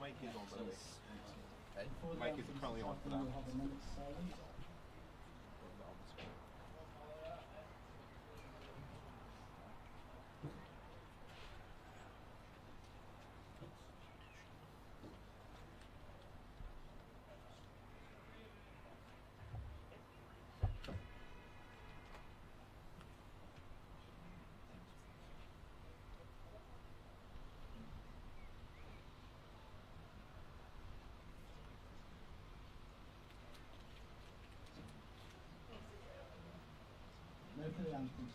Mike is on, by the way. Mike is currently on for that. No for the anthems.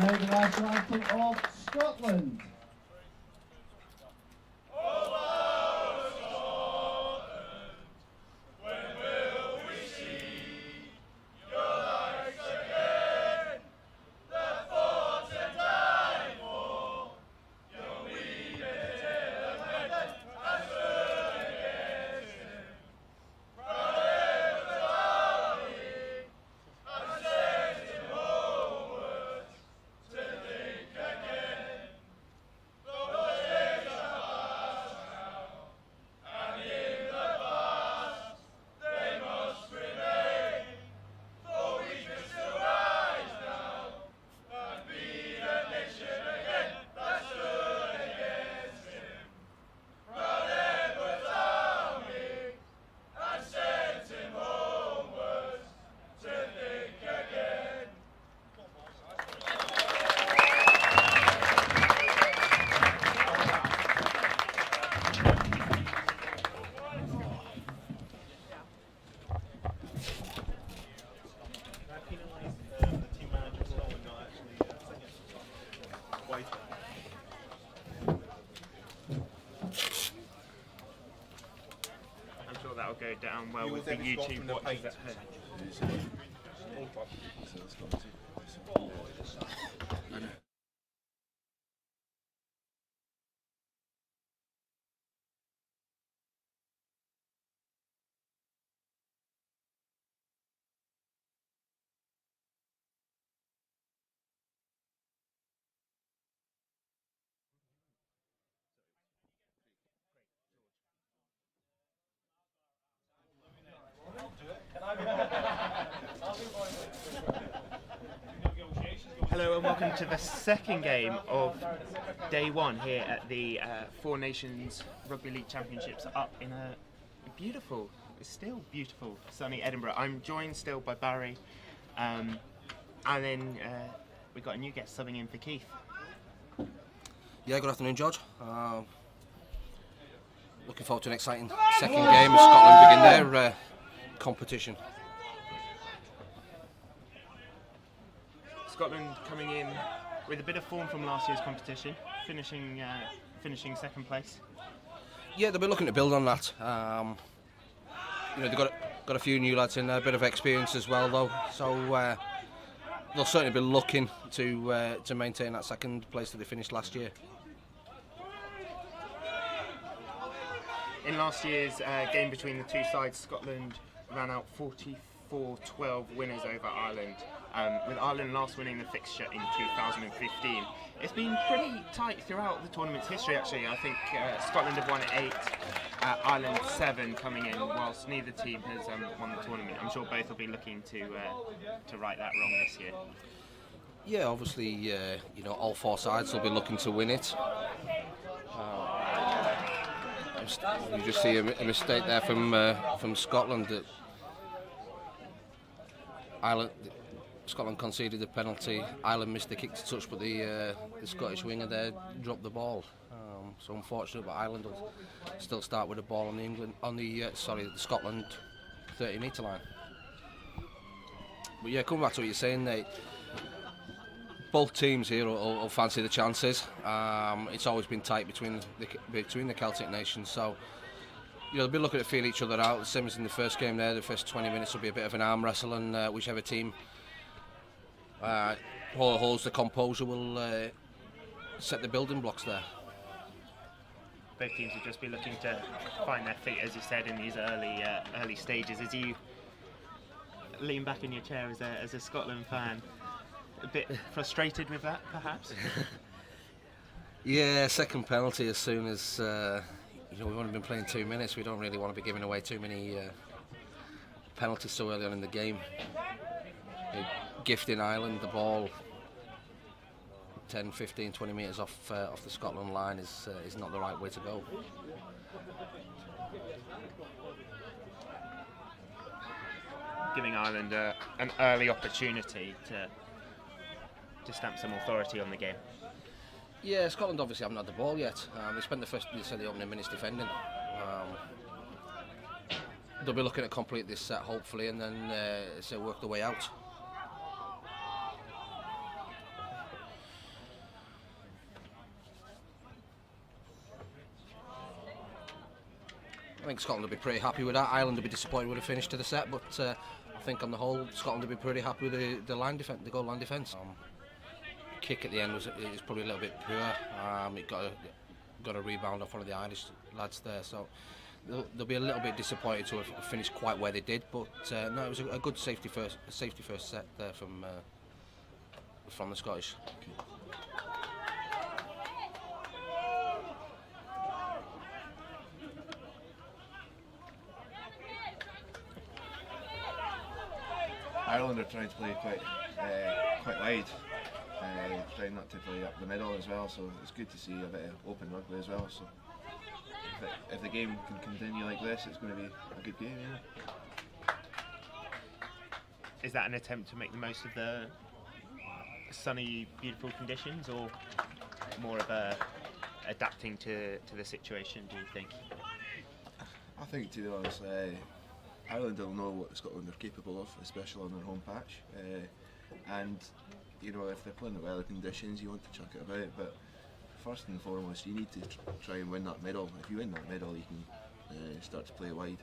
Now the national anthem of Scotland. I'm sure that'll go down well with the YouTube watchers at home. Hello and welcome to the second game of day one here at the Four Nations Rugby League Championships up in a beautiful, still beautiful, sunny Edinburgh. I'm joined still by Barry, and then we've got a new guest subbing in for Keith. Yeah, good afternoon, George. Looking forward to an exciting second game as Scotland begin their competition. Scotland coming in with a bit of form from last year's competition, finishing second place. Yeah, they'll be looking to build on that. They've got a few new lads in there, a bit of experience as well, though. So they'll certainly be looking to maintain that second place that they finished last year. In last year's game between the two sides, Scotland ran out 44-12 winners over Ireland, with Ireland last winning the fixture in 2015. It's been pretty tight throughout the tournament's history, actually. I think Scotland have won 8, Ireland 7 coming in, whilst neither team has won the tournament. I'm sure both will be looking to right that wrong this year. Yeah, obviously, all 4 sides will be looking to win it. You just see a mistake there from Scotland. That Scotland conceded the penalty. Ireland missed the kick to touch, but the Scottish winger there dropped the ball. So unfortunate, but Ireland will still start with the ball on the Scotland 30-metre line. But yeah, coming back to what you're saying, both teams here will fancy the chances. It's always been tight between the Celtic nations, so they'll be looking to feel each other out. The same as in the first game there, the first 20 minutes will be a bit of an arm wrestle, and whichever team holds the composure will set the building blocks there. Both teams will just be looking to find their feet, as you said, in these early stages. As you lean back in your chair as a Scotland fan, a bit frustrated with that, perhaps? Yeah, second penalty as soon as we've only been playing 2 minutes. We don't really want to be giving away too many penalties so early on in the game. Gifting Ireland the ball 10, 15, 20 metres off the Scotland line is not the right way to go. Giving Ireland an early opportunity to stamp some authority on the game. Yeah, Scotland obviously haven't had the ball yet. They spent the opening minutes defending. They'll be looking to complete this set hopefully, and then work their way out. I think Scotland will be pretty happy with that. Ireland will be disappointed with the finish to the set, but I think on the whole, Scotland will be pretty happy with the goal line defence. Kick at the end was probably a little bit poor. It got a rebound off one of the Irish lads there, so they'll be a little bit disappointed to have finished quite where they did. But no, it was a good safety first set there from the Scottish. Ireland are trying to play quite wide, trying not to play up the middle as well, so it's good to see a bit of open rugby as well. So if the game can continue like this, it's going to be a good game, yeah. Is that an attempt to make the most of the sunny, beautiful conditions, or more of adapting to the situation, do you think? I think, to be honest, Ireland will know what Scotland are capable of, especially on their home patch. And if they're playing the weather conditions, you want to chuck it about. But first and foremost, you need to try and win that middle. If you win that middle, you can start to play wide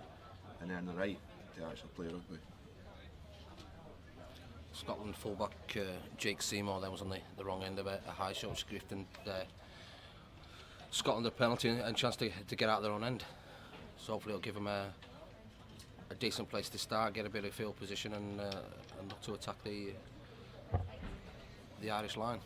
and earn the right to actually play rugby. Scotland fullback Jake Seymour then was on the wrong end of a high shot, which gifted Scotland a penalty and a chance to get out their own end. So hopefully it'll give them a decent place to start, get a bit of field position, and look to attack the Irish line.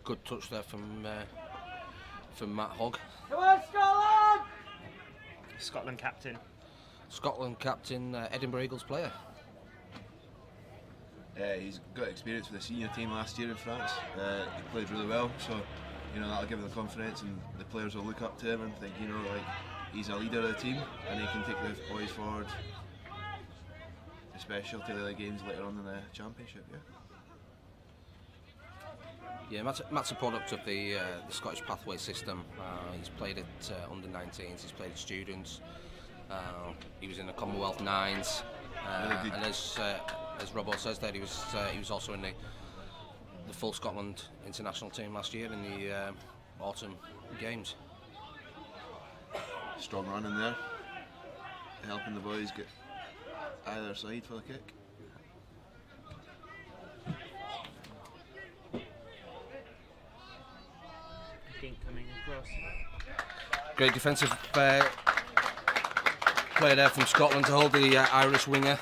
Good touch there from Matt Hogg. Come on, Scotland! Scotland captain, Edinburgh Eagles player. He's got experience with the senior team last year in France. He played really well, so that'll give him the confidence, and the players will look up to him and think he's a leader of the team and he can take the boys forward, especially to the games later on in the championship. Yeah, Matt's a product of the Scottish pathway system. He's played at under 19s, he's played at students. He was in the Commonwealth Nines, and as Robbo says there, he was also in the full Scotland international team last year in the autumn games. Strong run in there, helping the boys get either side for the kick. Kink coming across. Great defensive play there from Scotland to hold the Irish winger.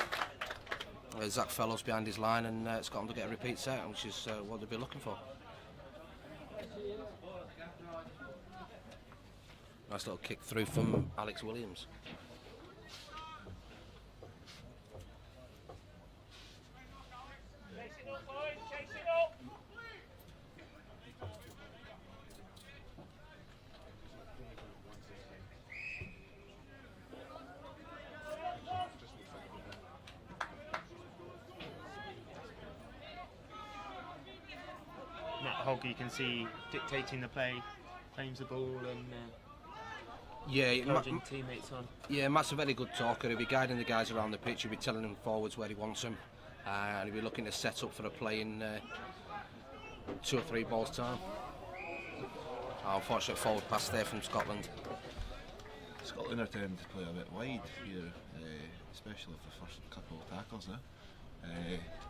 Zach Fellows behind his line, and Scotland will get a repeat set, which is what they'll be looking for. Nice little kick through from Alex Williams. Hogg, you can see dictating the play, claims the ball and encouraging teammates on. Yeah, Matt's a very good talker. He'll be guiding the guys around the pitch. He'll be telling them forwards where he wants them, and he'll be looking to set up for a play in 2 or 3 balls time. Unfortunate forward pass there from Scotland. Scotland are tending to play a bit wide here, especially for the first couple of tackles now.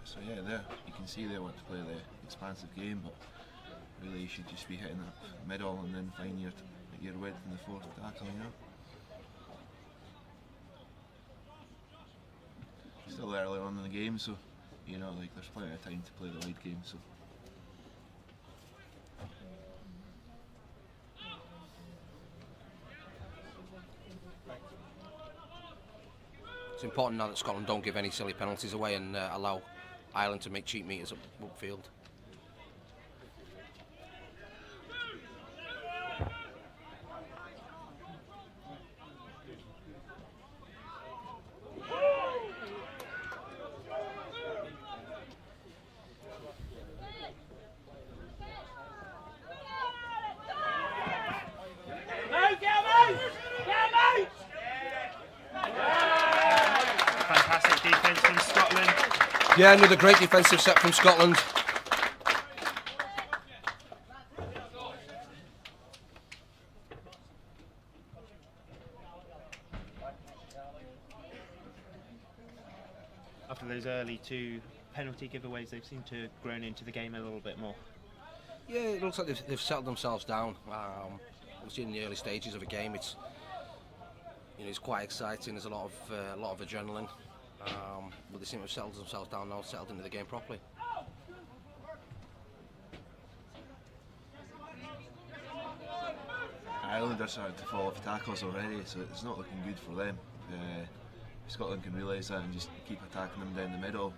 So yeah, there you can see they want to play the expansive game, but really you should just be hitting up middle and then find your width in the 4th tackle, you know. Still early on in the game, so you know, like there's plenty of time to play the wide game. So it's important now that Scotland don't give any silly penalties away and allow Ireland to make cheap meters upfield. Fantastic defence from Scotland. Yeah, another great defensive set from Scotland. After those early 2 penalty giveaways, they've seemed to have grown into the game a little bit more. Yeah, it looks like they've settled themselves down. Obviously in the early stages of a game, it's quite exciting. There's a lot of adrenaline, but they seem to have settled themselves down now, settled into the game properly. Ireland are starting to fall off tackles already, so it's not looking good for them. If Scotland can realise that and just keep attacking them down the middle,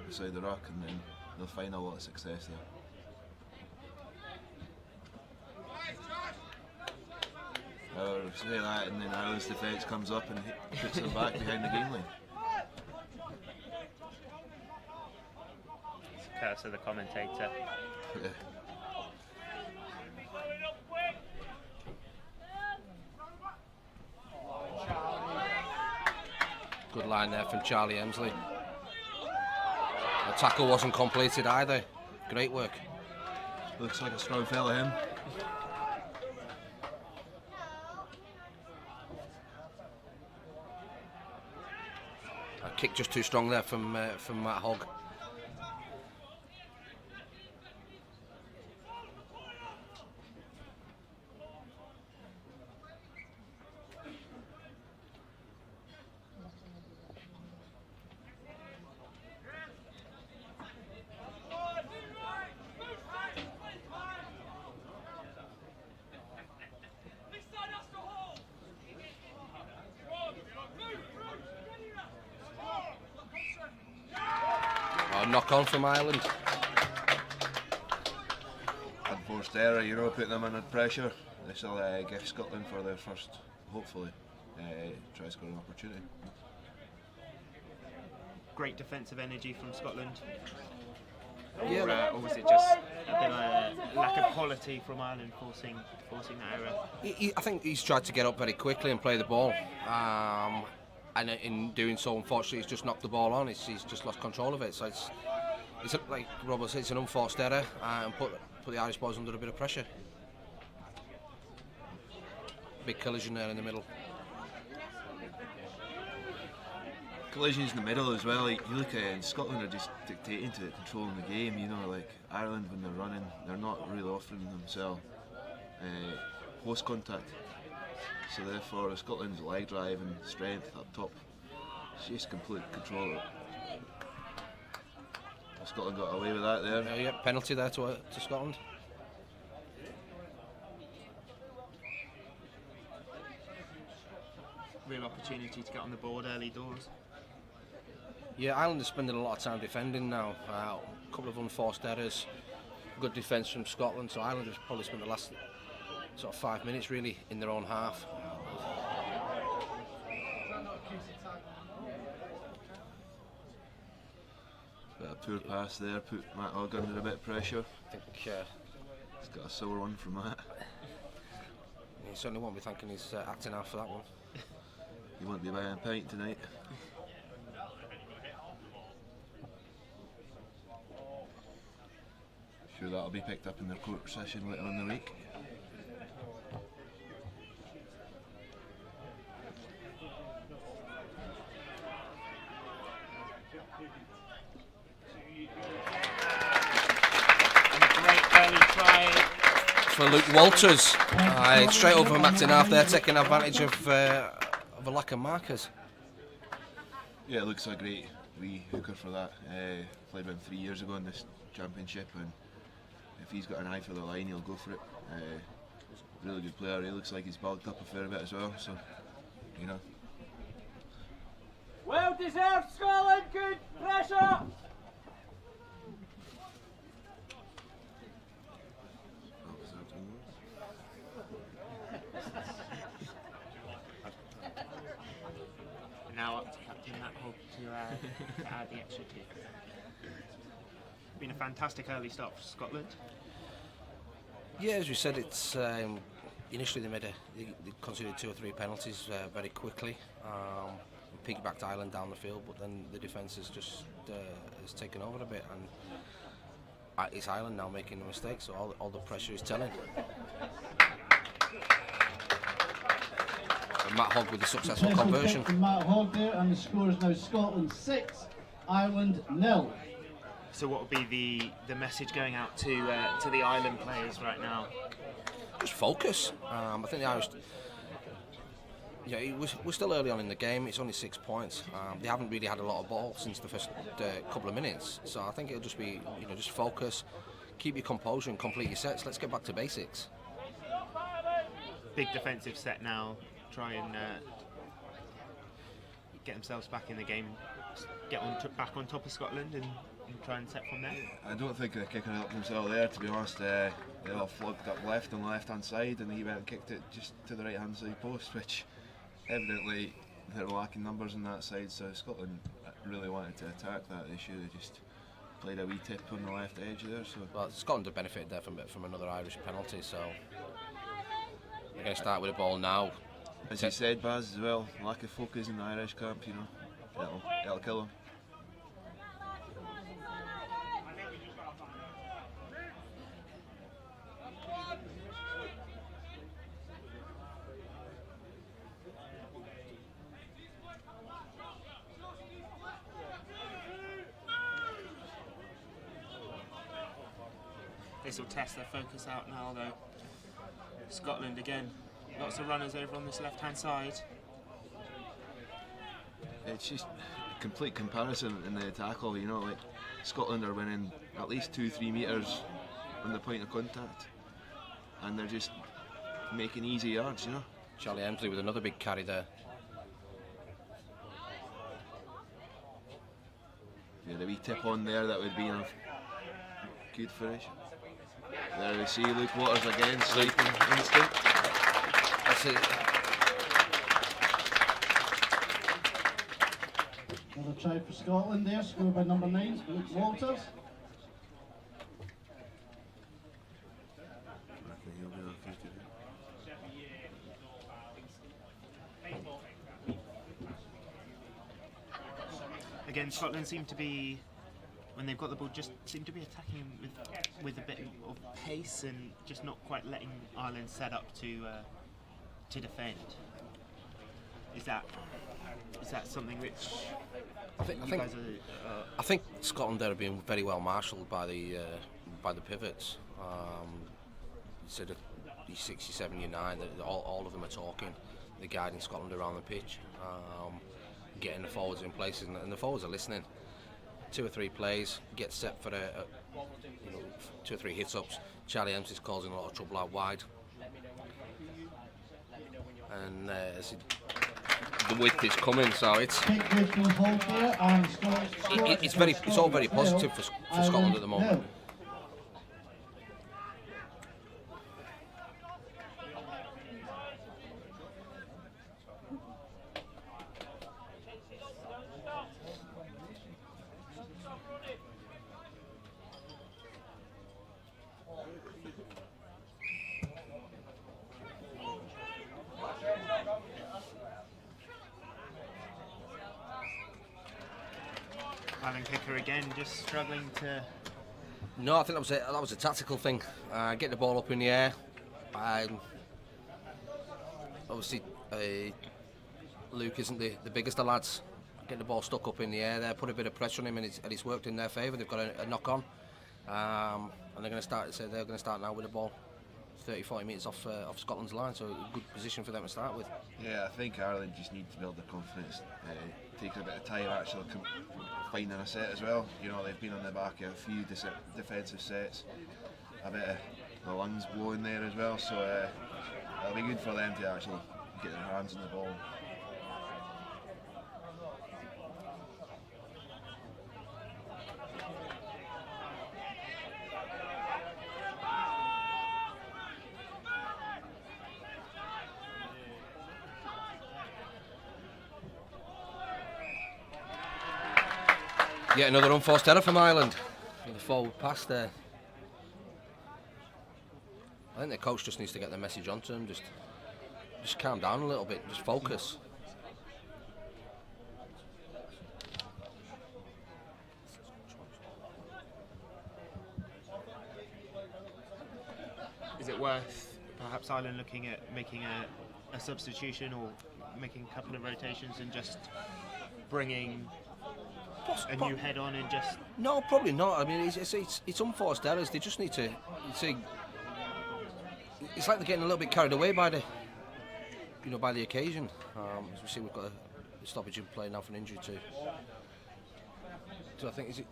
beside the ruck, and then they'll find a lot of success there. Say that, and then Ireland's defence comes up and puts them back behind the game line. Curse of the commentator. Yeah. Good line there from Charlie Emsley. The tackle wasn't completed either. Great work. Looks like a strong fella, him. A kick just too strong there from Matt Hogg. Knock on from Ireland. Unforced error, you know, putting them under pressure. This will give Scotland for their first, hopefully, try scoring opportunity. Great defensive energy from Scotland. Yeah, Or was it just a bit of a lack of quality from Ireland forcing that error? I think he's tried to get up very quickly and play the ball. And in doing so, unfortunately, he's just knocked the ball on. He's just lost control of it. So it's like Robert said, it's an unforced error and put the Irish boys under a bit of pressure. Big collision there in the middle. collisions in the middle as well. Like, you look at Scotland are just dictating to controlling the game. You know, like Ireland when they're running, they're not really offering themselves close contact. So therefore, Scotland's leg drive and strength up top, it's just complete control. Scotland got away with that there. Yeah, penalty there to Scotland. Real opportunity to get on the board early doors. Yeah, Ireland is spending a lot of time defending now. A couple of unforced errors, good defence from Scotland. So Ireland has probably spent the last sort of 5 minutes really in their own half. Bit of poor pass there, put Matt Hogg under a bit of pressure. I think He's got a sore one from that. he certainly won't be thanking his acting half for that one. He won't be buying a pint tonight. Sure that'll be picked up in their court session later in the week. And a great early try For Luke Walters, straight over from acting half there, taking advantage of a lack of markers. Yeah, it looks a great wee hooker for that. Played with him 3 years ago in this championship, and if he's got an eye for the line, he'll go for it. Really good player. He looks like he's bulked up a fair bit as well, so you know. Well deserved, Scotland. Good pressure. now up to Captain Matt Hogg to add the extra two. Been a fantastic early start for Scotland. Yeah, as we said, it's initially they considered 2 or 3 penalties very quickly. Piggybacked Ireland down the field, but then the defence has just has taken over a bit, and it's Ireland now making the mistakes, so all the pressure is telling. And Matt Hogg with the successful conversion. Matt Hogg there, and the score is now Scotland 6, Ireland 0. So what would be the message going out to the Ireland players right now? Just focus. I think the Irish. Yeah, we're still early on in the game. It's only 6 points. They haven't really had a lot of ball since the first couple of minutes. So I think it'll just be, just focus, keep your composure, and complete your sets. Let's get back to basics. Big defensive set now. Try and get themselves back in the game. Get back on top of Scotland and try and set from there. I don't think they're kicking helped themselves there, to be honest. They all flogged up left on the left hand side, and he went and kicked it just to the right hand side post, which evidently they're lacking numbers on that side. So Scotland really wanted to attack that. They should have just played a wee tip on the left edge there. So well, Scotland have benefited there from another Irish penalty. So they're going to start with a ball now. As you said, Baz, as well, lack of focus in the Irish camp. It'll kill them. This will test their focus out now, though. Scotland again, lots of runners over on this left-hand side. It's just a complete comparison in the tackle. Like Scotland are winning at least 2-3 metres on the point of contact, and they're just making easy yards. Charlie Emsley with another big carry there. Yeah, the wee tip on there, that would be a good finish. There we see Luke Waters again, sniping instinct. That's it. Another try for Scotland there, scored by number 9, Luke Walters. Again, Scotland seem to be, when they've got the ball, just seem to be attacking with a bit of pace and just not quite letting Ireland set up to defend. Is that something which I think Scotland there have been very well marshalled by the pivots. Instead of 67, year 9, all of them are talking. They're guiding Scotland around the pitch, getting the forwards in place, and the forwards are listening. 2 or 3 plays, get set for 2 or 3 hit-ups. Charlie Emps is causing a lot of trouble out wide, and the width is coming, so it's all very positive for Scotland at the moment. Alan Kicker again, just struggling to. No, I think that was a tactical thing. Get the ball up in the air. Obviously, Luke isn't the biggest of lads. Get the ball stuck up in the air there, put a bit of pressure on him, and it's worked in their favour. They've got a knock on, and they're going to start. So they're going to start now with the ball 30-40 metres off Scotland's line. So a good position for them to start with. Yeah, I think Ireland just need to build their confidence. Taking a bit of time actually finding a set as well. You know, they've been on the back of a few defensive sets, a bit of the lungs blowing there as well, so it'll be good for them to actually get their hands on the ball. Yet another unforced error from Ireland. The forward pass there. I think the coach just needs to get the message onto him. Just calm down a little bit. Just focus. Is it worth perhaps Ireland looking at making a substitution or making a couple of rotations and just bringing a new head on and just... No, probably not. I mean, it's unforced errors. They just need to see. It's like they're getting a little bit carried away by the occasion. As we see, we've got a stoppage in play now for an injury too. So I think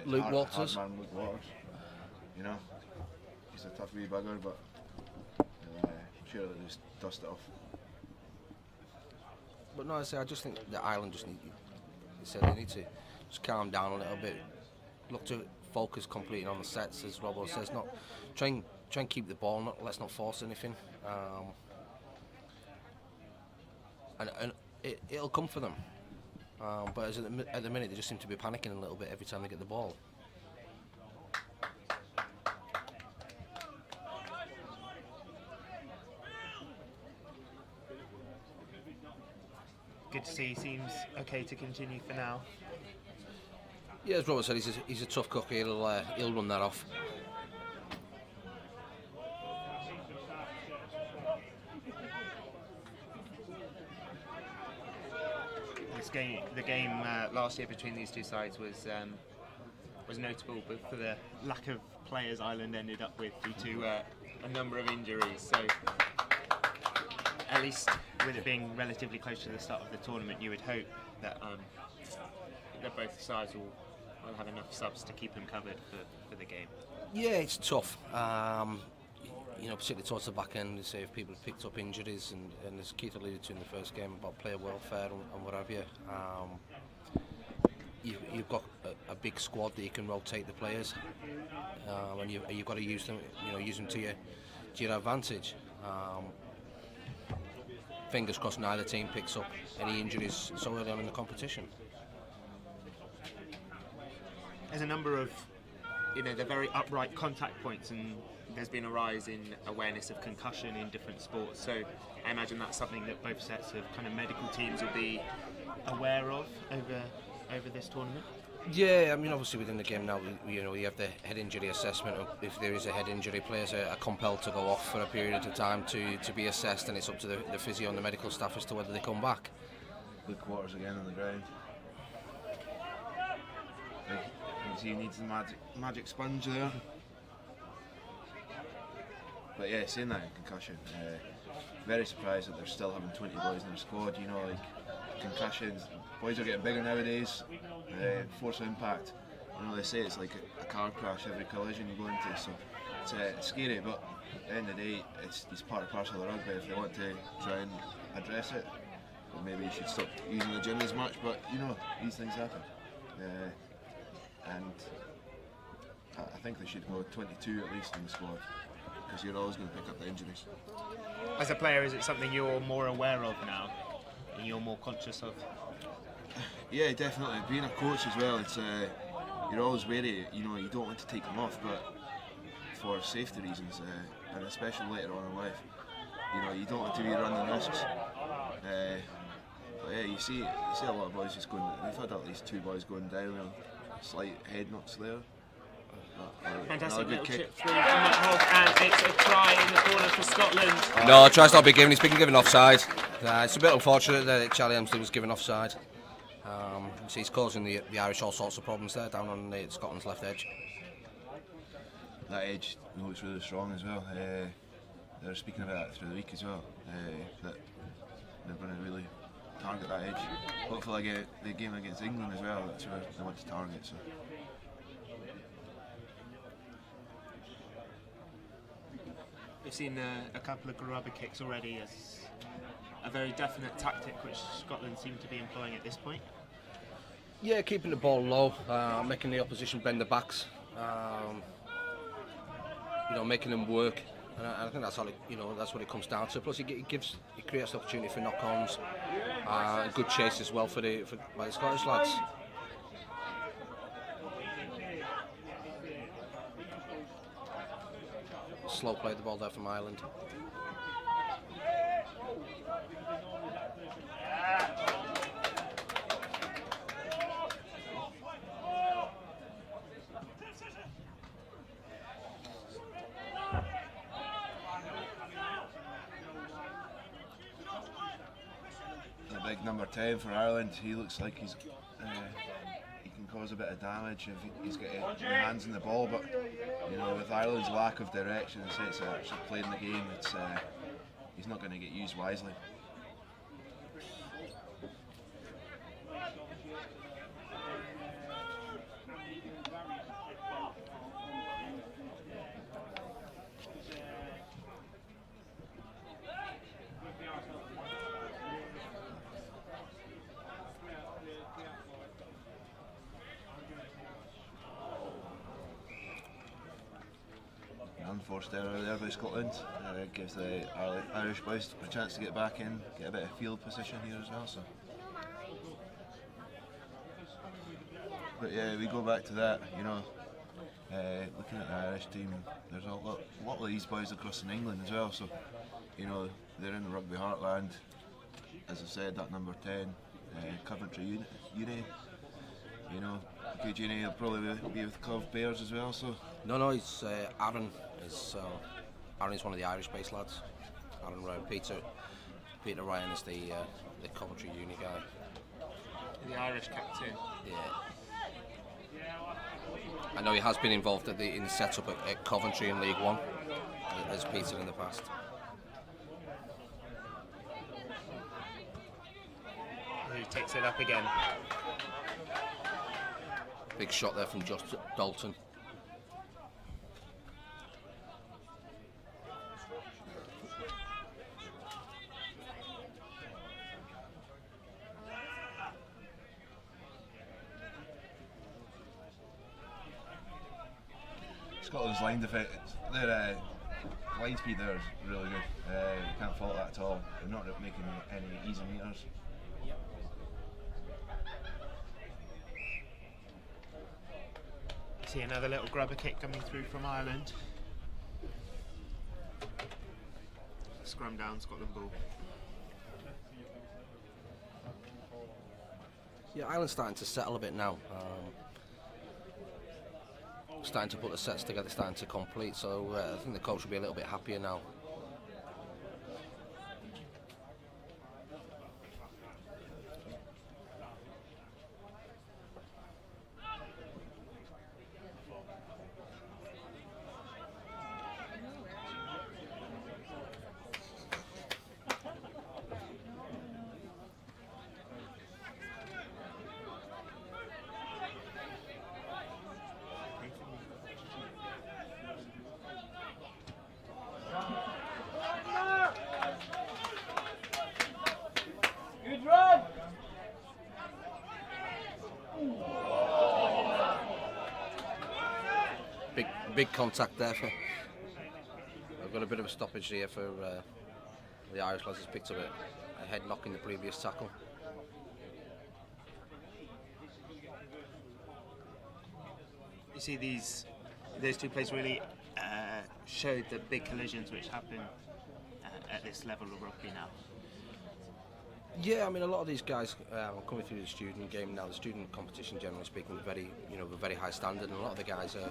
Luke Walters. Hard man Luke Walters. You know, he's a tough wee bugger, but I'm sure they'll just dust it off. But no, I just think that Ireland just they need to just calm down a little bit. Look to focus completely on the sets, as Robbo says. Not try and keep the ball. Let's not force anything. And it'll come for them. But at the minute, they just seem to be panicking a little bit every time they get the ball. Good to see. He seems okay to continue for now. Yeah, as Robert said, he's a tough cook. He'll run that off. The game last year between these two sides was notable, but for the lack of players Ireland ended up with due to a number of injuries. So at least with it being relatively close to the start of the tournament, you would hope that both sides will have enough subs to keep them covered for the game. Yeah, it's tough. Particularly towards the back end, say if people have picked up injuries, and as Keith alluded to in the first game about player welfare and what have you. You've got a big squad that you can rotate the players, and you've got to use them. Use them to your advantage. Fingers crossed neither team picks up any injuries so early on in the competition. There's a number of, they're very upright contact points, and there's been a rise in awareness of concussion in different sports. So I imagine that's something that both sets of kind of medical teams will be aware of over this tournament. Yeah, I mean, obviously within the game now, you have the head injury assessment. If there is a head injury, players are compelled to go off for a period of time to be assessed, and it's up to the physio and the medical staff as to whether they come back. Good quarters again on the ground. You see, he needs the magic sponge there. But yeah, saying that in concussion, very surprised that they're still having 20 boys in their squad. You know, like concussions, boys are getting bigger nowadays. Force of impact. You know, they say it's like a car crash every collision you go into, so it's scary. But at the end of the day, it's part and parcel of rugby. If they want to try and address it, well, maybe you should stop using the gym as much. But you know, these things happen, and I think they should go 22 at least in the squad, because you're always going to pick up the injuries. As a player, is it something you're more aware of now, and you're more conscious of? Yeah, definitely. Being a coach as well, it's you're always wary. You know, you don't want to take them off, but for safety reasons, and especially later on in life, you know, you don't want to be running risks. But yeah, you see a lot of boys just going. We've had at least 2 boys going down with slight head knocks there. Fantastic little chip through from Matt Hoff, and it's a try in the corner for Scotland. No, try's not been given. He's been given offside. It's a bit unfortunate that Charlie Hemsley was given offside. So he's causing the Irish all sorts of problems there down on Scotland's left edge. That edge looks really strong as well. They're speaking about that through the week as well. That they're going to really target that edge. Hopefully, the game against England as well. That's where they want to target. So. We've seen a couple of grubber kicks already as a very definite tactic which Scotland seem to be employing at this point. Yeah, keeping the ball low, making the opposition bend their backs, making them work, and I think that's all that's what it comes down to. Plus, it creates the opportunity for knock-ons, good chase as well by the Scottish lads. Slow play the ball there from Ireland. The big number 10 for Ireland. He looks like he can cause a bit of damage if he's got his hands in the ball, but you know, with Ireland's lack of direction and sense of actually playing the game, he's not going to get used wisely. Unforced error there by Scotland. Gives the Irish boys a chance to get back in, get a bit of field position here as well. So, but yeah, we go back to that. You know, looking at the Irish team, there's a lot of these boys across in England as well. So, you know, they're in the rugby heartland. As I said, that number 10, Coventry Uni. You know, good uni. He'll probably be with Cov Bears as well. So. No, he's Aaron. Aaron's one of the Irish-based lads. Aaron Ryan. Peter Ryan is the Coventry Uni guy. The Irish captain. Yeah. I know he has been involved in the setup at Coventry in League One, as Peter in the past. Who takes it up again? Big shot there from Josh Dalton. Scotland's line defence, their line speed there is really good. You can't fault that at all. They're not making any easy meters. See another little grubber kick coming through from Ireland. Scrum down, Scotland ball. Yeah, Ireland's starting to settle a bit now. starting to put the sets together, starting to complete. So I think the coach will be a little bit happier now. Big contact there. I've got a bit of a stoppage here for the Irish lads. Has picked up a head knock in the previous tackle. You see those two plays really showed the big collisions which happen at this level of rugby now. Yeah, I mean, a lot of these guys are coming through the student game now. The student competition, generally speaking, is a very high standard, and a lot of the guys are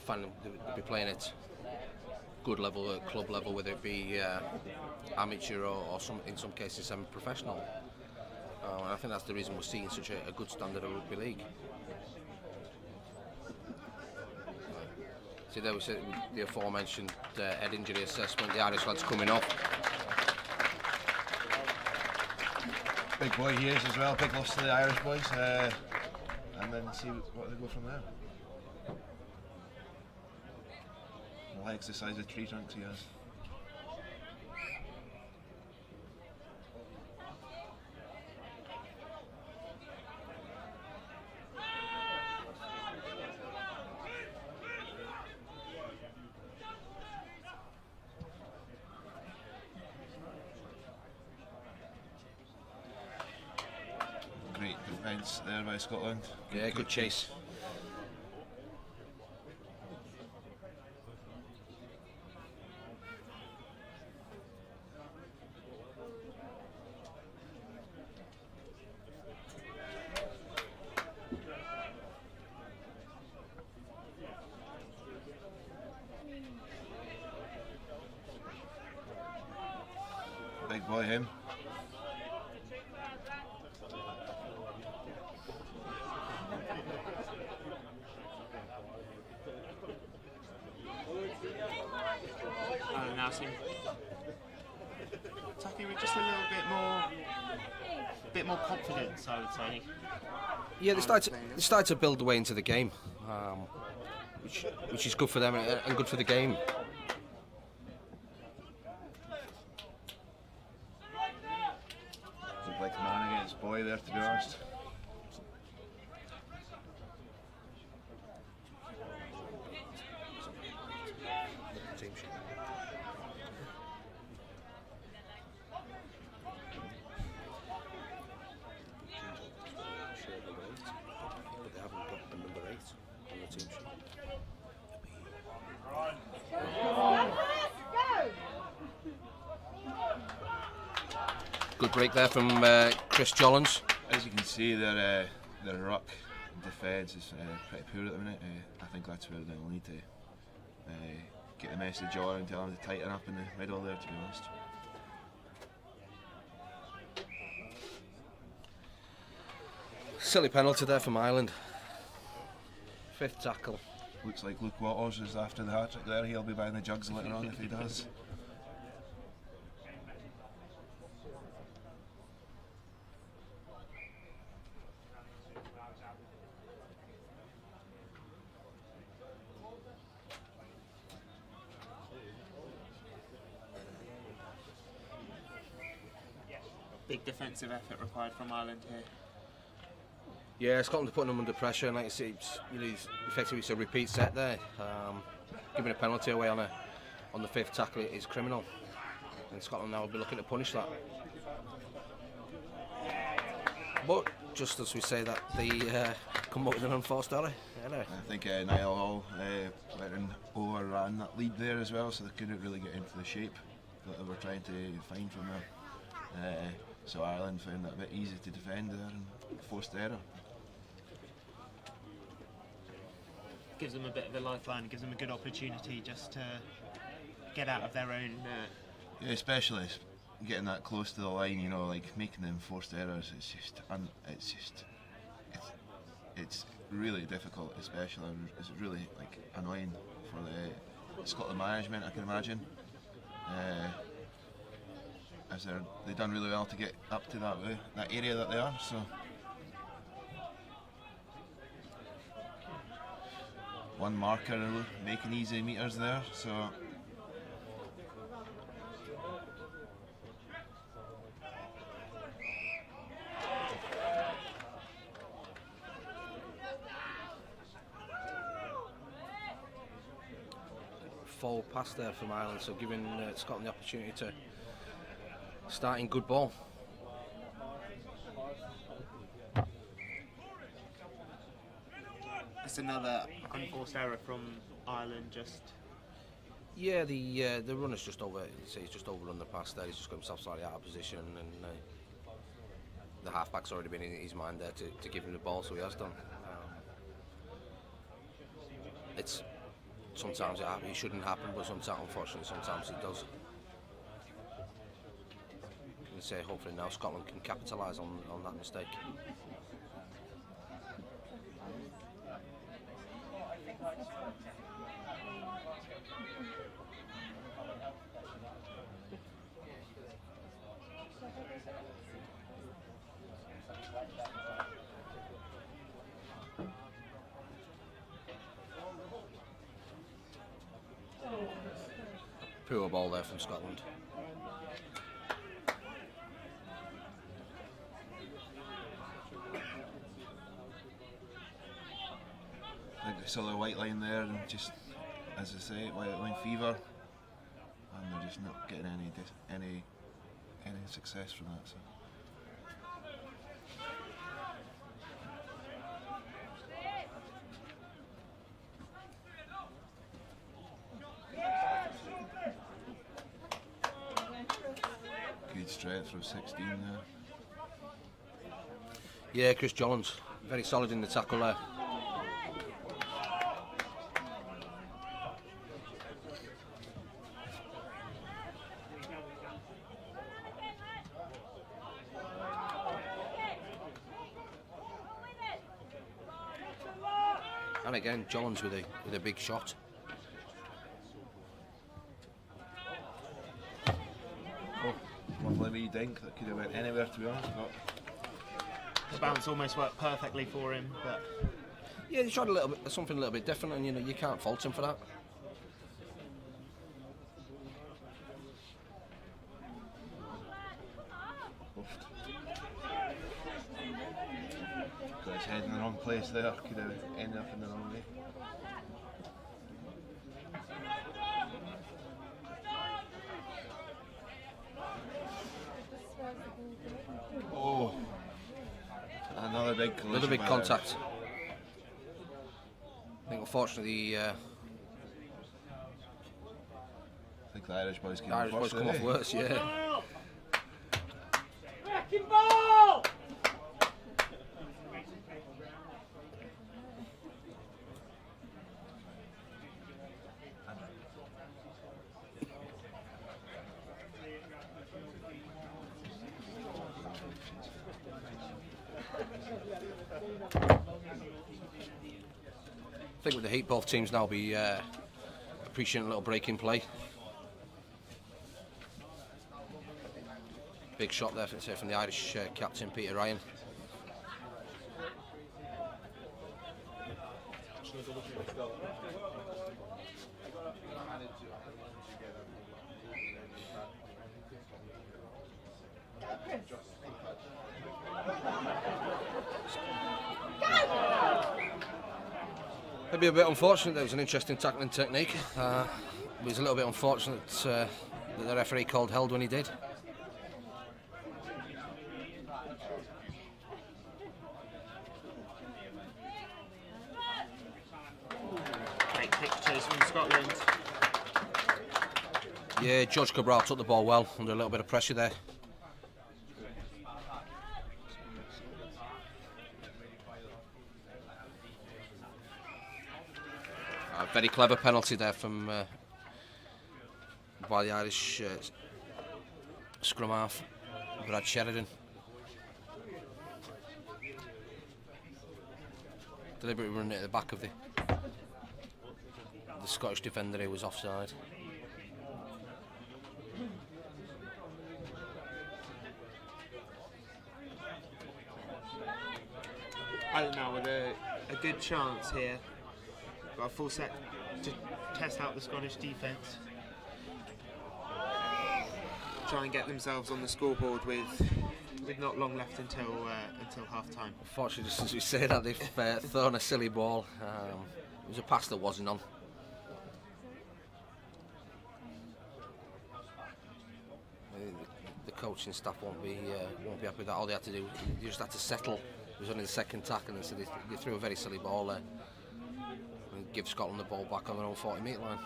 finding they'll be playing at good level, at club level, whether it be amateur or in some cases semi-professional. And I think that's the reason we're seeing such a good standard of rugby league. See, there was the aforementioned head injury assessment. The Irish lads coming off. Big boy he is as well, big loss to the Irish boys, and then see what they go from there. Legs the size of tree trunks he has. Great defence there by Scotland. Yeah, good chase. Big boy him. Now seem attacking with just a little bit more confidence, I would say. Yeah, they started to build the way into the game, which is good for them and good for the game. Looked like a man against boy there, to be honest. Good break there from Chris Jollins. As you can see, their ruck defence is pretty poor at the minute. I think that's where they'll need to get the message on and tell them to tighten up in the middle there, to be honest. Silly penalty there from Ireland. 5th tackle. Looks like Luke Waters is after the hat-trick there. He'll be buying the jugs later on if he does. Big defensive effort required from Ireland here. Yeah, Scotland are putting them under pressure, and like you say, effectively it's a repeat set there. Giving a penalty away on the 5th tackle is criminal, and Scotland now will be looking to punish that. But just as we say that, they come up with an unforced error. Anyway. I think Niall Hall went and overran that lead there as well, so they couldn't really get into the shape that they were trying to find from there. So Ireland found that a bit easy to defend there and forced the error. gives them a bit of a lifeline. It gives them a good opportunity just to get out of their own. Yeah, especially getting that close to the line, you know, like making the enforced errors. It's really difficult, especially. It's really like annoying for the Scotland management, I can imagine. As they've done really well to get up to that area that they are. So one marker making easy meters there. So. Full pass there from Ireland, so giving Scotland the opportunity to start in good ball. It's another unforced error from Ireland. Just Yeah, the runner's just over. He's just overrun the pass there. He's just got himself slightly out of position, and the halfback's already been in his mind there to give him the ball, so he has done. It's sometimes it shouldn't happen, but sometimes, unfortunately, sometimes it does. And say hopefully now Scotland can capitalise on that mistake. Poor ball there from Scotland. I think they saw the white line there, and just, as I say, white line fever, and they're just not getting any success from that. So. Good strength from 16 there. Yeah, Chris Jollins, very solid in the tackle there. And again, Jollins with a big shot. Lovely wee dink that could have went anywhere, to be honest. But the bounce almost worked perfectly for him, but yeah, he tried something a little bit different, and you can't fault him for that. got his head in the wrong place there. Could have ended up in the wrong way. Oh, another big collision. Another big contact. I think unfortunately I think the Irish boys came Irish boys come off worse, yeah. I think with the heat, both teams now be appreciating a little break in play. Big shot there from the Irish captain, Peter Ryan. Maybe a bit unfortunate. There was an interesting tackling technique. It was a little bit unfortunate that the referee called held when he did. great pictures from Scotland. Yeah, George Cabral took the ball well under a little bit of pressure there. A very clever penalty there from by the Irish scrum half, Brad Sheridan. Deliberately running it at the back of the Scottish defender who was offside. Ireland now with a good chance here. Got a full set to test out the Scottish defence. Try and get themselves on the scoreboard with not long left until half time. Unfortunately, just as we say that, they've thrown a silly ball. It was a pass that wasn't on. The coaching staff won't be happy with that. All they had to do, they just had to settle. It was only the second tackle, and so they threw a very silly ball there. And give Scotland the ball back on their own 40-metre line.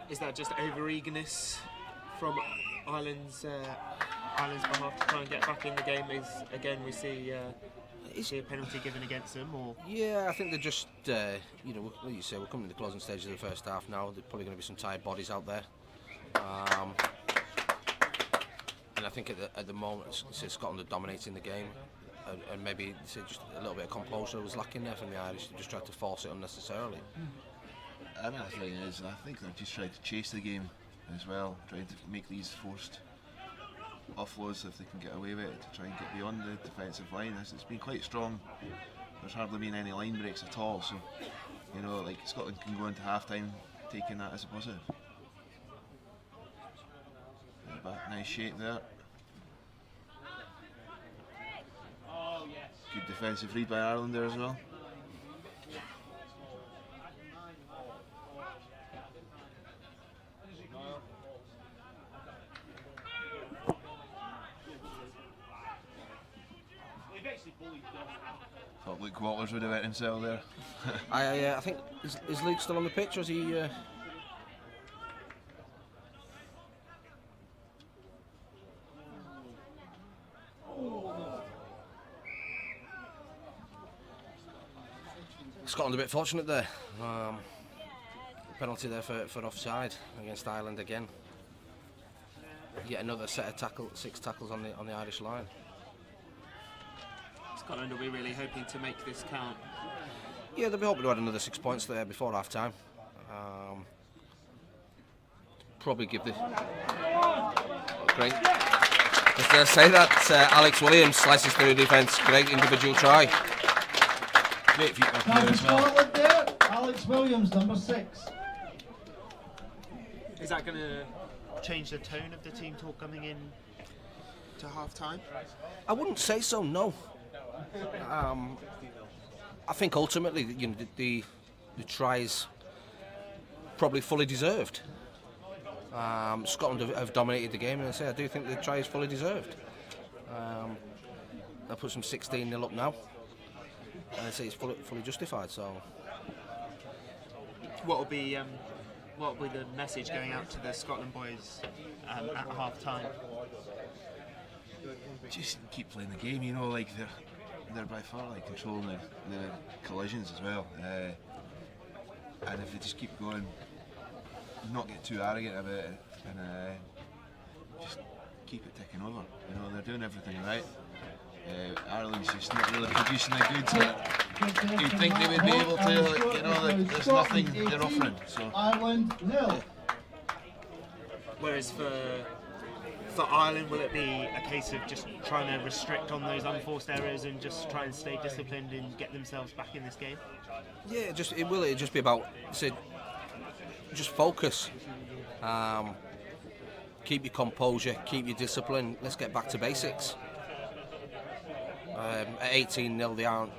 Is that just over-eagerness from Ireland's behalf to try and get back in the game? Again, we see a penalty given against them, or? Yeah, I think they're just, like you say, we're coming to the closing stages of the first half now. There's probably going to be some tired bodies out there. And I think at the moment, Scotland are dominating the game, and maybe just a little bit of composure was lacking there from the Irish. They just tried to force it unnecessarily. Another thing is, I think they've just tried to chase the game as well, trying to make these forced offloads if they can get away with it, to try and get beyond the defensive line. It's been quite strong. There's hardly been any line breaks at all, so like Scotland can go into half time taking that as a positive. Nice shape there. Good defensive read by Ireland there as well. Thought Luke Walters would have wet himself there. I think is Luke still on the pitch, or is he? Scotland a bit fortunate there. Penalty there for offside against Ireland again. Yet another set of 6 tackles on the Irish line. Scotland will be really hoping to make this count. Yeah, they'll be hoping to add another 6 points there before half time. Probably give the great. Just to say that Alex Williams slices through the defence. Great individual try. Great feet up Now there for as well. Scotland there, Alex Williams, number 6. Is that going to change the tone of the team talk coming in to half time? I wouldn't say so, no. I think ultimately, the tries probably fully deserved. Scotland have dominated the game, and I do think the try is fully deserved. That puts them 16-0 up now, and I say it's fully justified. So, what will be the message going out to the Scotland boys at half time? Just keep playing the game, like they're by far controlling the collisions as well. And if they just keep going, not get too arrogant about it, and just keep it ticking over. They're doing everything right. Ireland's just not really producing the goods that you'd think they would be able to. There's nothing they're offering. So Ireland 0. Whereas for Ireland, will it be a case of just trying to restrict on those unforced errors and just try and stay disciplined and get themselves back in this game? Yeah, it'll just be about just focus. Keep your composure, keep your discipline. Let's get back to basics. At 18-0,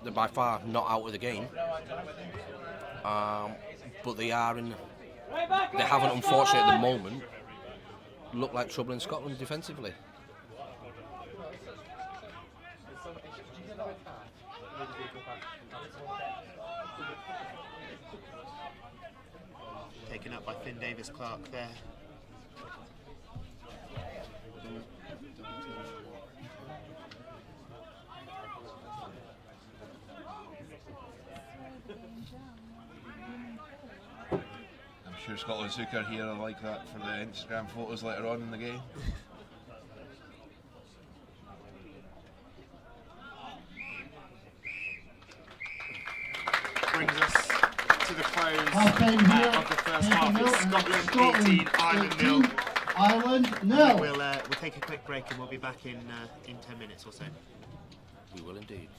they're by far not out of the game, but they haven't, unfortunately, at the moment, looked like trouble in Scotland defensively. Taken up by Finn Davis-Clark there. through Scotland Snooker here. I like that for the Instagram photos later on in the game. Brings us to the close Half-time here. of the first half. It's Scotland 18, Ireland 0. 18, Ireland 0. We'll take a quick break and we'll be back in 10 minutes or so. We will indeed.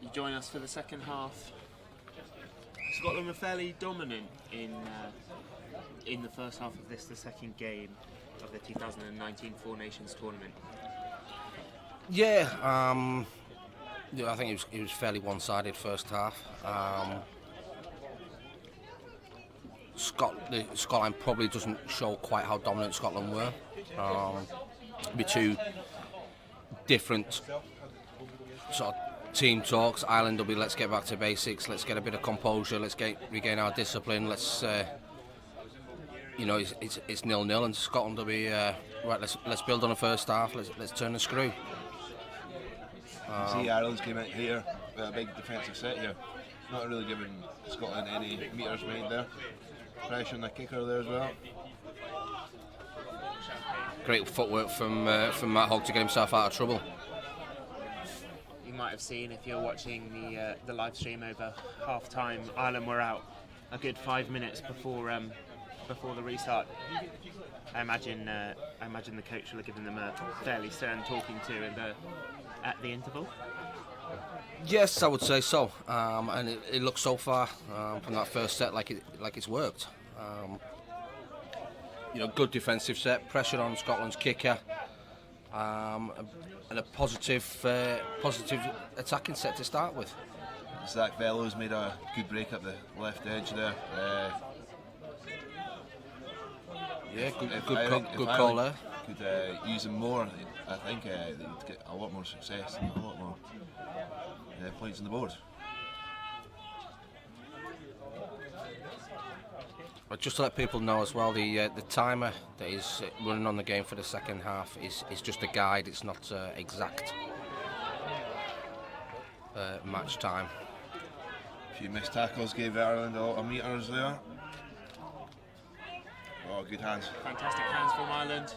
You join us for the second half. Scotland were fairly dominant in the first half of this, the second game of the 2019 Four Nations tournament. Yeah, I think it was fairly one-sided first half. Scotland probably doesn't show quite how dominant Scotland were. It'll be two different sort of team talks. Ireland will be, let's get back to basics, let's get a bit of composure, let's regain our discipline, let's it's 0-0, and Scotland will be right, let's build on the first half, let's turn the screw. See, Ireland's came out here with a big defensive set here, not really giving Scotland any metres made there. Pressure on the kicker there as well. Great footwork from Matt Hogg to get himself out of trouble. You might have seen, if you're watching the live stream over half time, Ireland were out a good 5 minutes before the restart. I imagine the coach will have given them a fairly stern talking to at the interval. Yes, I would say so. And it looks so far from that first set like it's worked. Good defensive set, pressure on Scotland's kicker, and a positive attacking set to start with. Zach Bellows made a good break up the left edge there. Good call there. Could use him more. I think they'd get a lot more success and a lot more points on the board. But just to let people know as well, the timer that is running on the game for the second half is just a guide. It's not exact match time. A few missed tackles gave Ireland a lot of metres there. Oh, good hands. Fantastic hands from Ireland.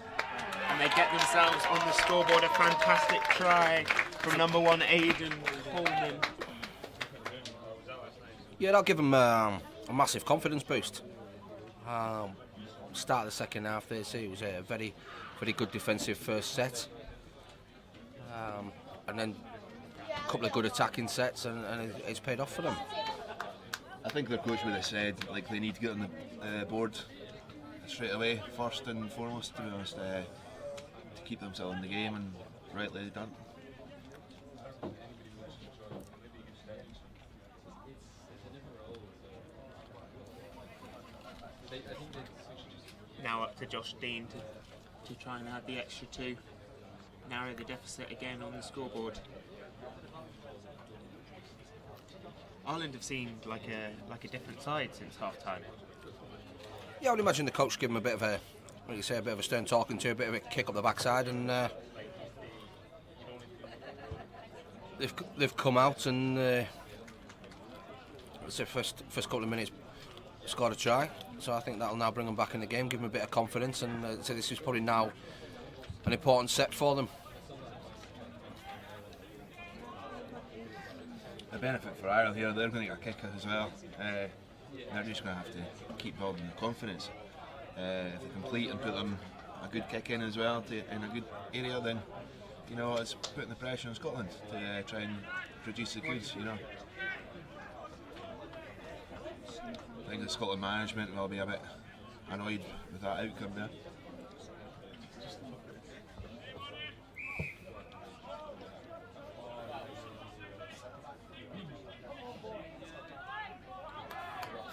And they get themselves on the scoreboard. A fantastic try from number 1 Aidan Coleman. Yeah, that'll give them a massive confidence boost. Start of the second half there, so it was a very, very good defensive first set. And then a couple of good attacking sets, and it's paid off for them. I think their coach would have said they need to get on the board straight away, first and foremost, to be honest, to keep themselves in the game, and rightly done. Now up to Josh Dean to try and add the extra 2, narrow the deficit again on the scoreboard. Ireland have seemed like a different side since half time. Yeah, I would imagine the coach give them a bit of a, like you say, a bit of a stern talking to, a bit of a kick up the backside, and they've come out and let's say first couple of minutes scored a try. So I think that'll now bring them back in the game, give them a bit of confidence, and so this is probably now an important set for them. The benefit for Ireland here, they're going to get a kicker as well. They're just going to have to keep building the confidence. If they complete and put them a good kick in as well in a good area, then it's putting the pressure on Scotland to try and produce the goods. I think the Scotland management will be a bit annoyed with that outcome there.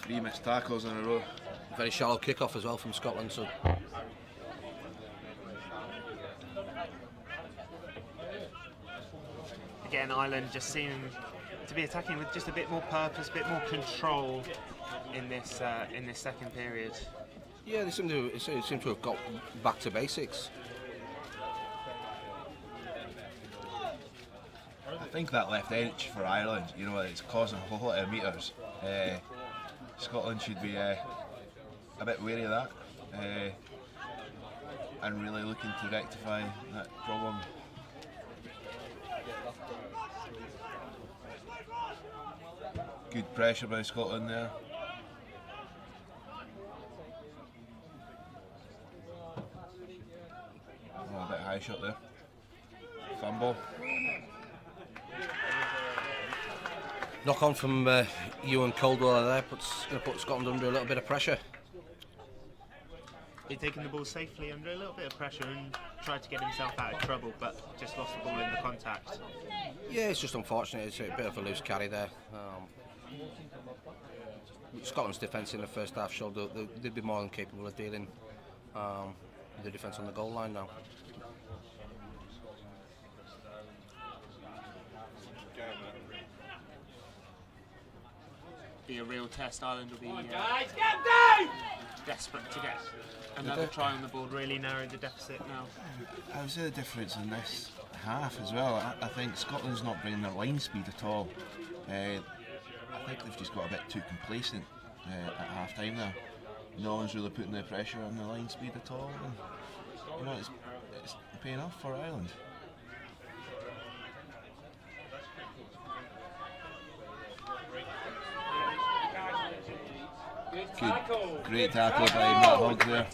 Three missed tackles in a row. Very shallow kick-off as well from Scotland. So again, Ireland just seem to be attacking with just a bit more purpose, a bit more control in this second period. yeah, they seem to have got back to basics. I think that left edge for Ireland, it's causing a whole lot of metres. Scotland should be a bit wary of that and really looking to rectify that problem. Good pressure by Scotland there. Oh, a bit high shot there. Fumble. knock on from Ewan Coldwell there, but it's going to put Scotland under a little bit of pressure. He's taken the ball safely under a little bit of pressure and tried to get himself out of trouble, but just lost the ball in the contact. Yeah, it's just unfortunate. It's a bit of a loose carry there. Scotland's defence in the first half showed that they'd be more than capable of dealing with the defence on the goal line now. Be a real test. Ireland will be desperate to get another try on the board, really narrow the deficit now. I would say the difference in this half as well. I think Scotland's not bringing their line speed at all. I think they've just got a bit too complacent at half time there. No one's really putting the pressure on the line speed at all. And, it's paying off for Ireland. Good, great tackle by Matt Hogg there.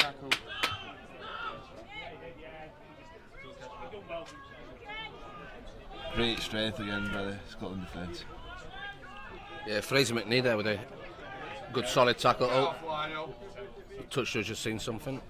Great strength again by the Scotland defence. Yeah, Fraser McNee there with a good solid tackle. Oh, touch has just seen something.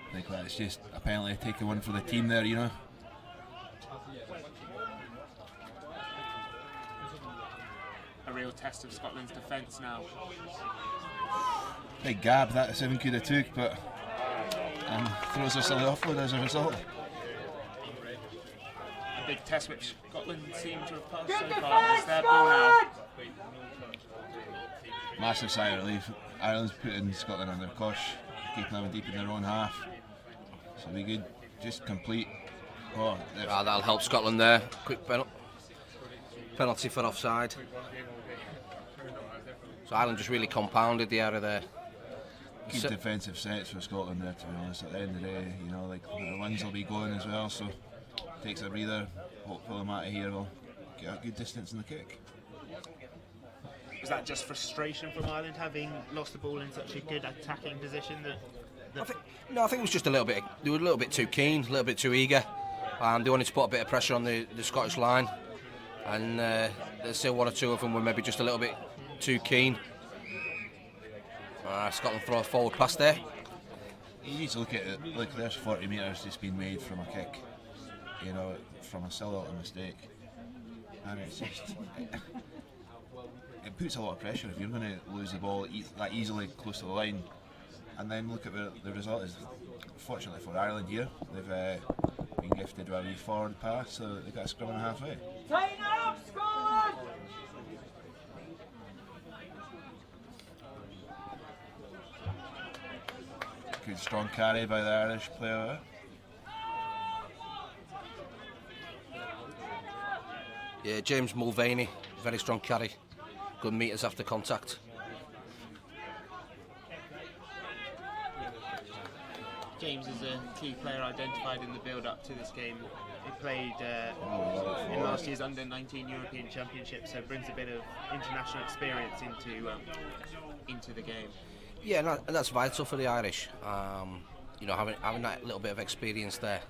I think that's just apparently taking one for the team there, you know. A real test of Scotland's defence now. Big gap that Seven could have took, but throws a silly offload as a result. A big test which Scotland seem to have passed so far. It's their ball now. Massive sigh of relief. Ireland's putting Scotland under cosh, keeping them deep in their own half. So we could just complete. Oh, that'll help Scotland there. Quick penalty for offside. So Ireland just really compounded the error there. Good defensive sets for Scotland there, to be honest. At the end of the day, you know, like the wings will be going as well, so takes a breather. Hopefully Matty here will get a good distance in the kick. Was that just frustration from Ireland having lost the ball in such a good attacking position that? I think it was just a little bit. They were a little bit too keen, a little bit too eager. They wanted to put a bit of pressure on the Scottish line, and there's still one or two of them were maybe just a little bit too keen. Scotland throw a forward pass there. You need to look at it. Look, there's 40 metres just been made from a kick. You know, from a silly little mistake, and it's just. It puts a lot of pressure if you're going to lose the ball that easily close to the line. And then look at where the result is. Fortunately for Ireland here, they've been gifted with a wee forward pass, so they've got a scrum and a halfway. Tighten up, Scotland! Good strong carry by the Irish player there. Yeah, James Mulvaney, very strong carry. Good metres after contact. James is a key player identified in the build-up to this game. He played in last year's Under-19 European Championship, so brings a bit of international experience into the game. Yeah, and that's vital for the Irish. You know, having that little bit of experience there.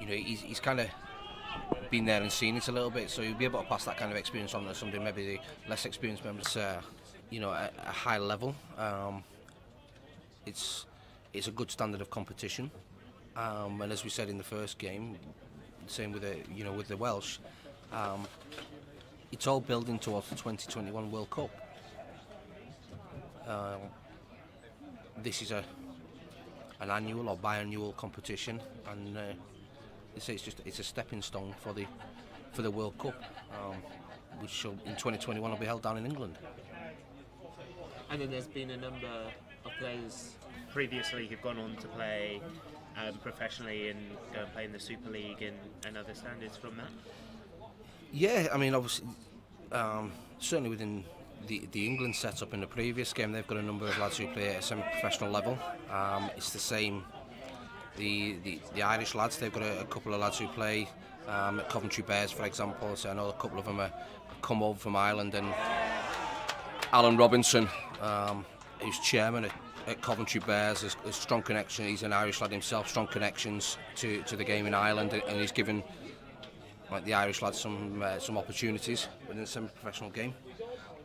You know, he's kind of been there and seen it a little bit, so he'll be able to pass that kind of experience on to somebody maybe the less experienced members. You know, at a high level. It's a good standard of competition, and as we said in the first game, same with the Welsh, it's all building towards the 2021 World Cup. This is an annual or biannual competition, and it's a stepping stone for the World Cup, which in 2021 will be held down in England. And then there's been a number of players previously who've gone on to play professionally and go and play in the Super League and other standards from that. Yeah, I mean, obviously certainly within the England setup in the previous game, they've got a number of lads who play at a semi-professional level. It's the same. The Irish lads, they've got a couple of lads who play at Coventry Bears, for example. So I know a couple of them are come over from Ireland, and Alan Robinson, who's chairman at Coventry Bears, has strong connection. He's an Irish lad himself, strong connections to the game in Ireland, and he's given the Irish lads some opportunities within the semi-professional game.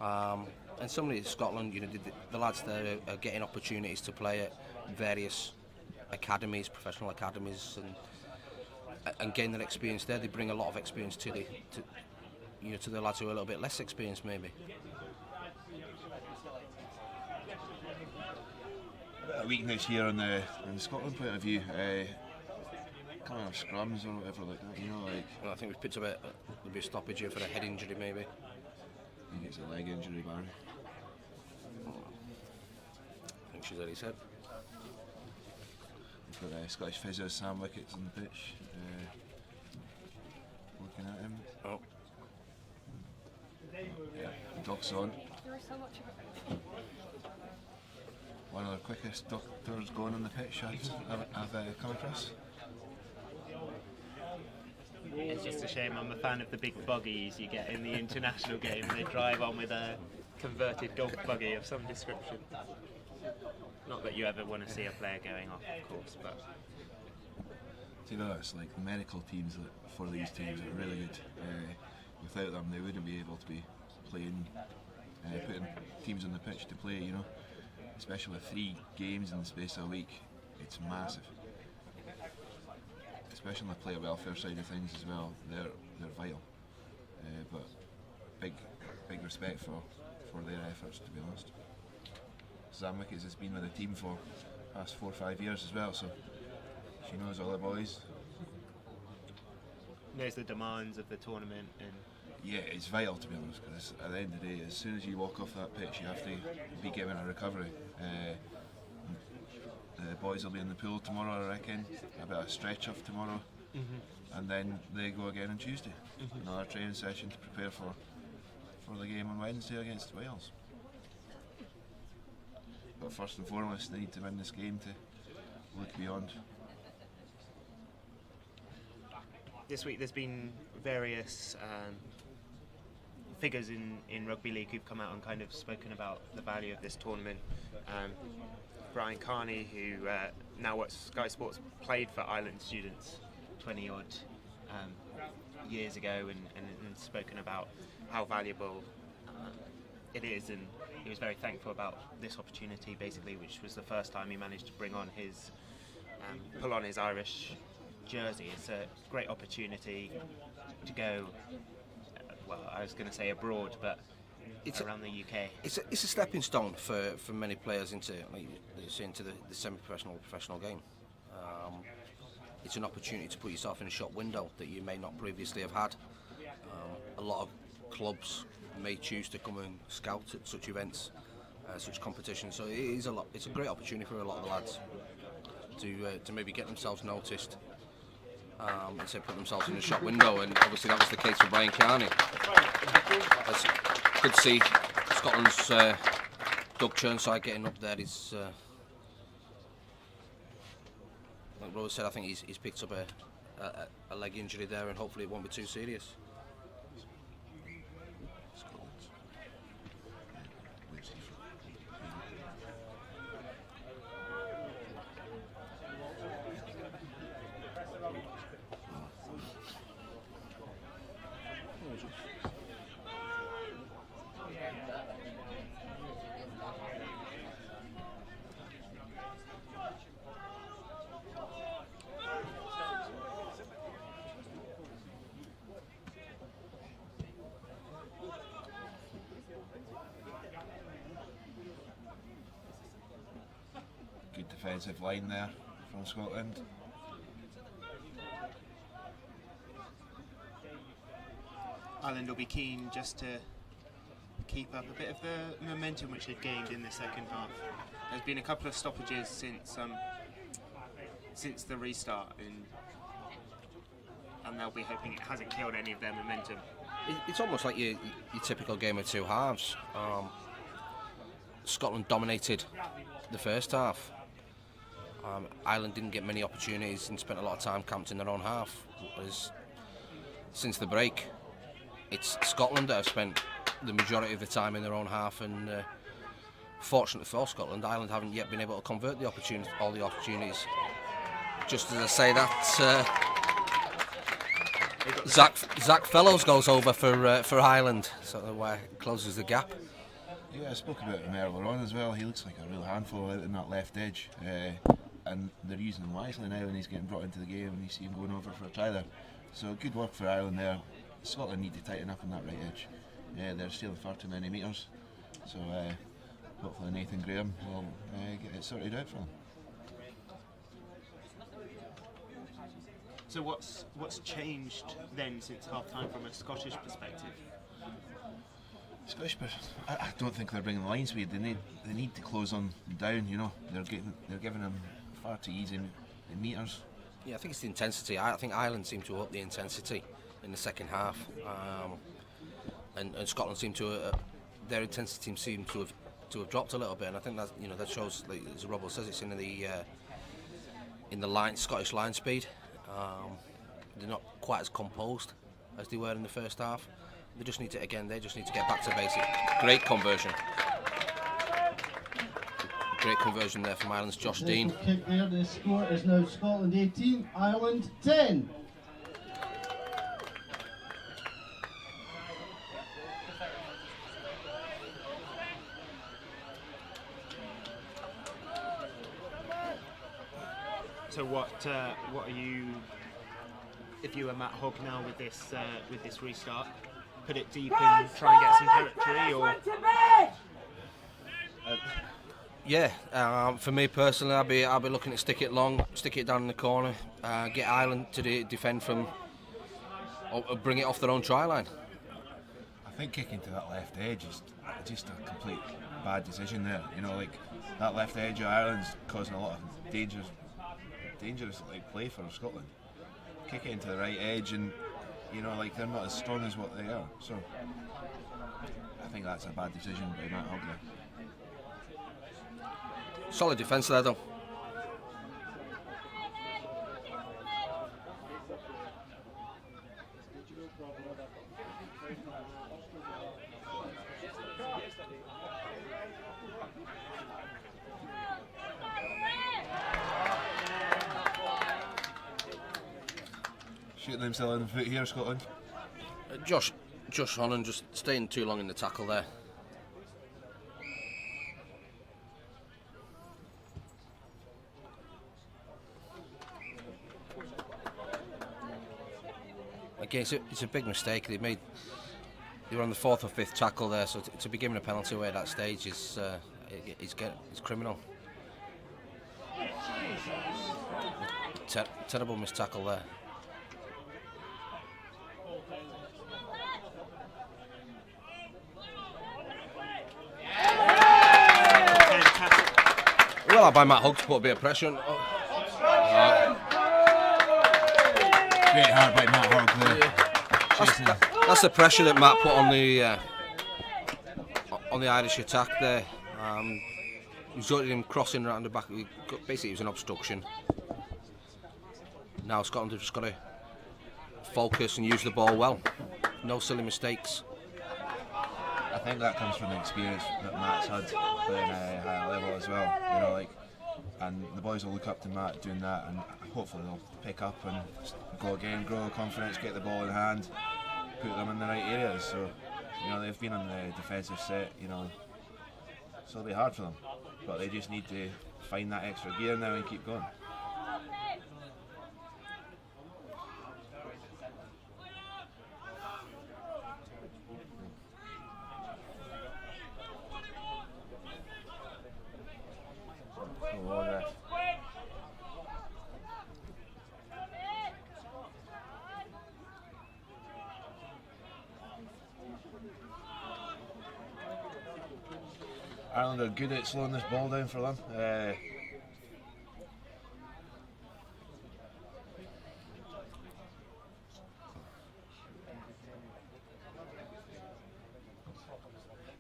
And similarly in Scotland, the lads there are getting opportunities to play at various academies, professional academies, and gain that experience there. They bring a lot of experience to the lads who are a little bit less experienced, maybe. A weakness here on the Scotland point of view, kind of scrums or whatever like that. Well, I think we've picked up there'll be a stoppage here for a head injury, maybe. I think it's a leg injury, Barry. I think she's already said. We've got Scottish physio Sam Wickets on the pitch, looking at him. Oh. Yeah, Doc's on. One of the quickest doctors going on the pitch I've come across. It's just a shame I'm a fan of the big buggies you get in the international game. They drive on with a converted golf buggy of some description. Not that you ever want to see a player going off, of course, but... It's like the medical teams for these teams are really good. Without them, they wouldn't be able to be playing, putting teams on the pitch to play, Especially with 3 games in the space of a week, it's massive. Especially on the player welfare side of things as well, they're vital. But big respect for their efforts, to be honest. Sam Wickets has been with the team for the past 4 or 5 years as well, so she knows all the boys. Knows the demands of the tournament, and yeah, it's vital, to be honest, because at the end of the day, as soon as you walk off that pitch, you have to be given a recovery. The boys will be in the pool tomorrow, I reckon, a bit of stretch off tomorrow, and then they go again on Tuesday. Another training session to prepare for the game on Wednesday against Wales. But first and foremost, they need to win this game to look beyond. this week there's been various figures in Rugby League who've come out and kind of spoken about the value of this tournament. Brian Carney, who now works for Sky Sports, played for Ireland students 20 odd years ago and spoken about how valuable it is, and he was very thankful about this opportunity, basically, which was the first time he managed to bring on his pull on his Irish jersey. It's a great opportunity to go, well, I was going to say abroad, but it's around the UK. It's a stepping stone for many players into, like you say, into the semi-professional or professional game. It's an opportunity to put yourself in a shop window that you may not previously have had. A lot of clubs may choose to come and scout at such events, such competitions. So it is it's a great opportunity for a lot of the lads to maybe get themselves noticed. And say put themselves in a shop window, and obviously that was the case for Brian Carney. It's good to see Scotland's Doug Churnside getting up there. He's, like Rose said, I think he's picked up a leg injury there, and hopefully it won't be too serious. Good defensive line there from Scotland. Ireland will be keen just to keep up a bit of the momentum which they've gained in the second half. There's been a couple of stoppages since the restart, and they'll be hoping it hasn't killed any of their momentum. It's almost like your typical game of two halves. Scotland dominated the first half. Ireland didn't get many opportunities and spent a lot of time camped in their own half. Whereas since the break, it's Scotland that have spent the majority of the time in their own half, and fortunately for Scotland, Ireland haven't yet been able to convert all the opportunities. Just as I say that, Zach Fellows goes over for Ireland, so closes the gap. Yeah, I spoke about him earlier on as well. He looks like a real handful out in that left edge, and they're using him wisely now when he's getting brought into the game, and you see him going over for a try there. So good work for Ireland there. Scotland need to tighten up on that right edge. They're stealing far too many metres, so hopefully Nathan Graham will get it sorted out for them. So what's changed then since half time from a Scottish perspective? Scottish, I don't think they're bringing the line speed. They need to close them down. You know, they're giving them far too easy metres. Yeah, I think it's the intensity. I think Ireland seemed to up the intensity in the second half, and Scotland seemed to their intensity seemed to have dropped a little bit. And I think that shows, like, as Robert says, it's in the Scottish line speed. They're not quite as composed as they were in the first half. They just need to get back to basic. Great conversion there from Ireland's Josh Dean. Kick there. The score is now Scotland 18, Ireland 10. So what are you, if you were Matt Hogg now with this restart, put it deep and try and get some territory, or? For me personally, I'll be looking to stick it long, stick it down in the corner, get Ireland to defend from, or bring it off their own try line. I think kicking to that left edge is just a complete bad decision there. You know, like that left edge of Ireland's causing a lot of dangerous like play for Scotland. Kick it into the right edge, and you know, like, they're not as strong as what they are. So I think that's a bad decision by Matt Hogg there. Solid defence there though. Shooting themselves in the foot here, Scotland. Josh Honan just staying too long in the tackle there. Again, it's a big mistake. They were on the fourth or fifth tackle there, so to be given a penalty away at that stage is criminal. Terrible missed tackle there. Well, by Matt Hogg to put a bit of pressure on. Great hard by Matt Hogg there. That's the pressure that Matt put on the Irish attack there. Resulted in him crossing around the back. Basically, it was an obstruction. Now Scotland have just got to focus and use the ball well. No silly mistakes. I think that comes from the experience that Matt's had playing at a higher level as well. You know, like, and the boys will look up to Matt doing that, and hopefully they'll pick up and go again, grow confidence, get the ball in hand, put them in the right areas. So, you know, they've been on the defensive set, you know, so it'll be hard for them. But they just need to find that extra gear now and keep going. Ireland are good at slowing this ball down for them.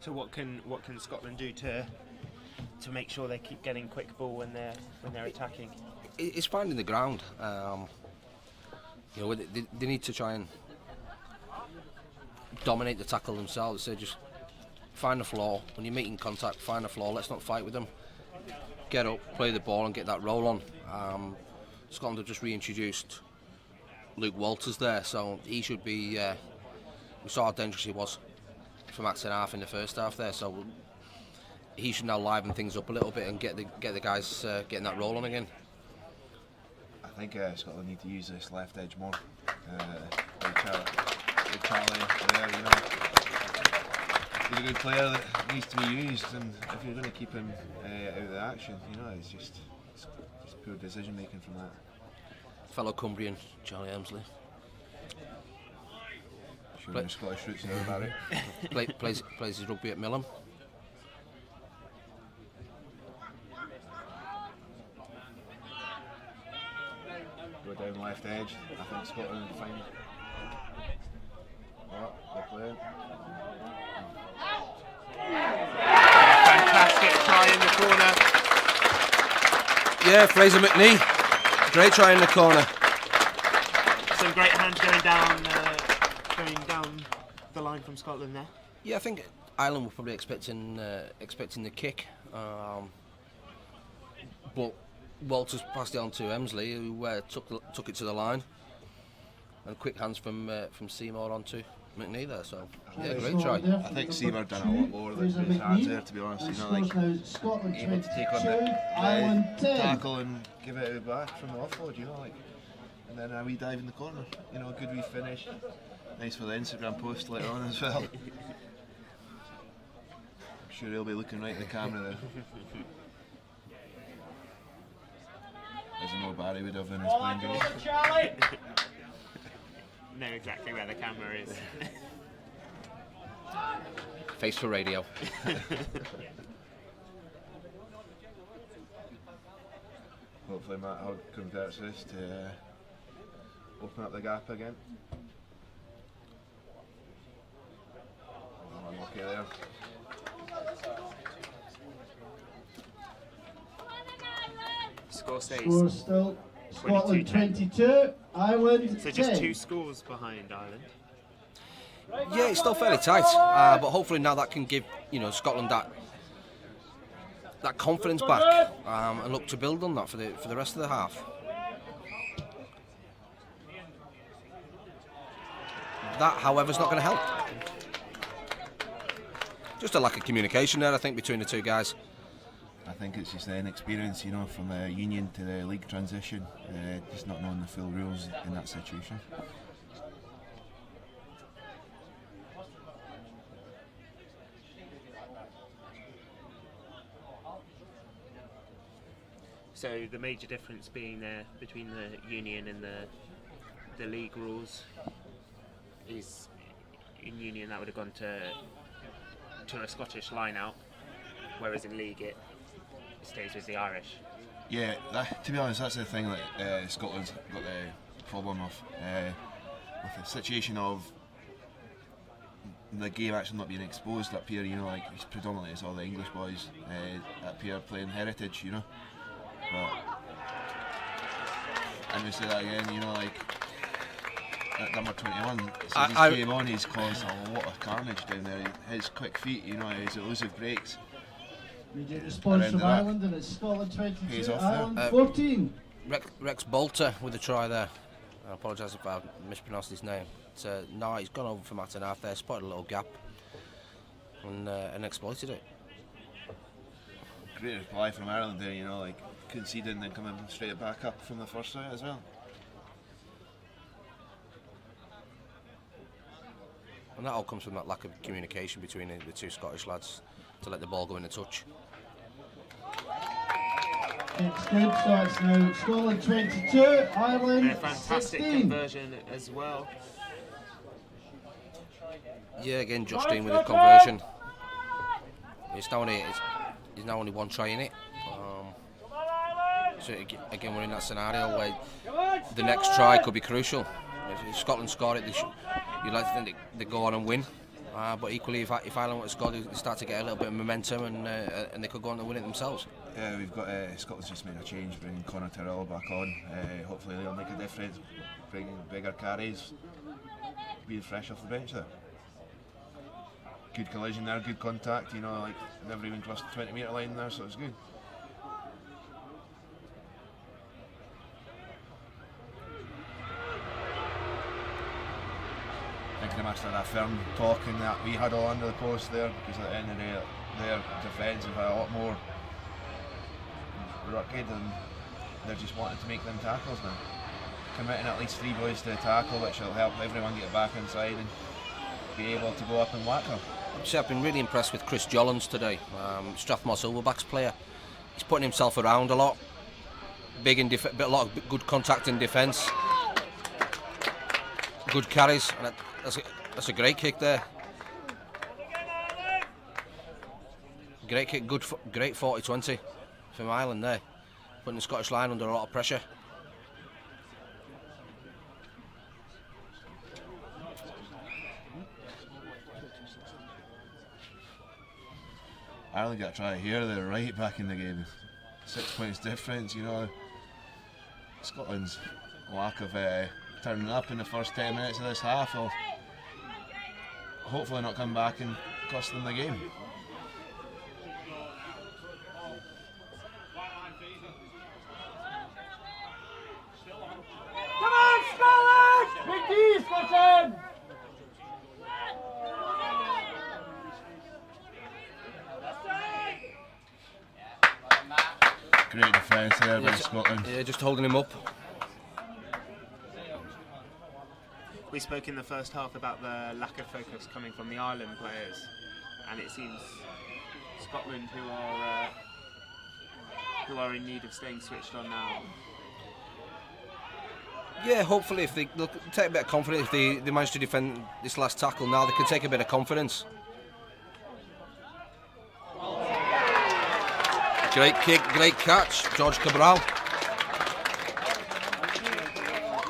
So what can Scotland do to make sure they keep getting quick ball when they're attacking? It's finding the ground. They need to try and dominate the tackle themselves. So just find the flaw. When you're making contact, find the flaw. Let's not fight with them. Get up, play the ball and get that roll on. Scotland have just reintroduced Luke Walters there, so he should be... we saw how dangerous he was for max and a half in the first half there, so he should now liven things up a little bit and get the guys getting that roll on again. I think Scotland need to use this left edge more. Charlie there, you know. He's a good player that needs to be used, and if you're going to keep him out of the action, you know, it's just poor decision making from that. Fellow Cumbrian, Charlie Emsley. Showing your Scottish roots now about it. Plays his rugby at Millham. Go down left edge. I think Scotland will find. Oh, they're playing. Fantastic try in the corner. Yeah, Fraser McNee. Great try in the corner. Some great hands going down the line from Scotland there. Yeah, I think Ireland were probably expecting the kick, but Walters passed it on to Emsley, who took it to the line, and quick hands from Seymour onto McNee there. So yeah, great try. I think Seymour done a lot more with his hands there, to be honest. You know, like able to take on the tackle and give it back from the offload. You know, like, and then a wee dive in the corner. You know, a good wee finish. Nice for the Instagram post later on as well. I'm sure he'll be looking right at the camera there. As I know Barry would have in his playing days. Charlie! Know exactly where the camera is. Face for radio. Hopefully Matt Hogg converts this to open up the gap again. Oh, unlucky there. Score stays. Score still Scotland 22, Ireland So 10. just 2 scores behind Ireland. Yeah, it's still fairly tight, but hopefully now that can give Scotland that confidence back, and look to build on that for the rest of the half. That, however, is not going to help. Just a lack of communication there, I think, between the two guys. I think it's just the inexperience, you know, from the union to the league transition, just not knowing the full rules in that situation. So the major difference being there between the union and the league rules is in union that would have gone to a Scottish line out, whereas in league it stays with the Irish. Yeah, to be honest, that's the thing that Scotland's got the problem of, with the situation of the game actually not being exposed up here. You know, like predominantly it's all the English boys up here playing heritage. You know, but and we say that again. You know, like at number 21, since he came on, he's caused a lot of carnage down there. His quick feet, you know, his elusive breaks. Immediate response from Ireland, and it's Scotland 22, Ireland 14. Rex Bolter with a try there. I apologise if I mispronounced his name. No, he's gone over for Matt and half there, spotted a little gap and exploited it. Great reply from Ireland there, you know, like conceding and then coming straight back up from the first side as well. And that all comes from that lack of communication between the two Scottish lads to let the ball go in the touch. It's good, so it's now Scotland 22, Ireland A fantastic 16. conversion as well. Yeah, again, Josh Dean with a conversion. He's now only one try in it. So again, we're in that scenario where the next try could be crucial. If Scotland score it, you'd like to think they go on and win. But equally, if Ireland would have scored, they start to get a little bit of momentum, and they could go on to win it themselves. Yeah, we've got Scotland's just made a change, bringing Conor Tyrrell back on. Hopefully they'll make a difference, bringing bigger carries, being fresh off the bench there. Good collision there, good contact, you know, like never even crossed the 20-metre line there, so it's good. Thinking of Master that firm talking that we had all under the post there, because at the end of the day their defence have had a lot more rugged and they're just wanting to make them tackles now. Committing at least 3 boys to a tackle, which will help everyone get back inside and be able to go up and whack them. I've been really impressed with Chris Jollins today, Strathmore Silverbacks player. He's putting himself around a lot, big in a lot of good contact in defence, good carries, and that's a great kick there. Great kick, great 40-20 from Ireland there, putting the Scottish line under a lot of pressure. Ireland got a try here, they're right back in the game. 6 points difference, you know. Scotland's lack of turning up in the first 10 minutes of this half will hopefully not come back and cost them the game. Come on, Scotland! Big D's got him! Great defence there by Scotland. Yeah, just holding him up. We spoke in the first half about the lack of focus coming from the Ireland players, and it seems Scotland who are in need of staying switched on now. Yeah, hopefully if they'll take a bit of confidence, if they manage to defend this last tackle now, they can take a bit of confidence. Great kick, great catch, George Cabral.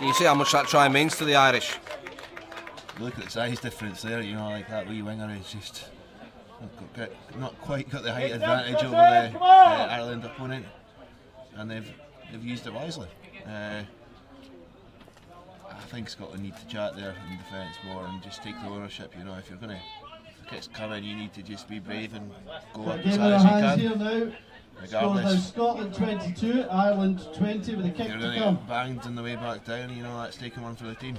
You see how much that try means to the Irish. Look at the size difference there, you know, like that wee winger is just not quite got the height advantage over the Ireland opponent, and they've used it wisely. I think Scotland need to chat there in defence more and just take the ownership. You know, if the kick's coming, you need to just be brave and go up as high as you can. Here now. Score now Scotland 22, Ireland 20 with a kick You're to going to come. get banged on the way back down, you know, that's taking one for the team.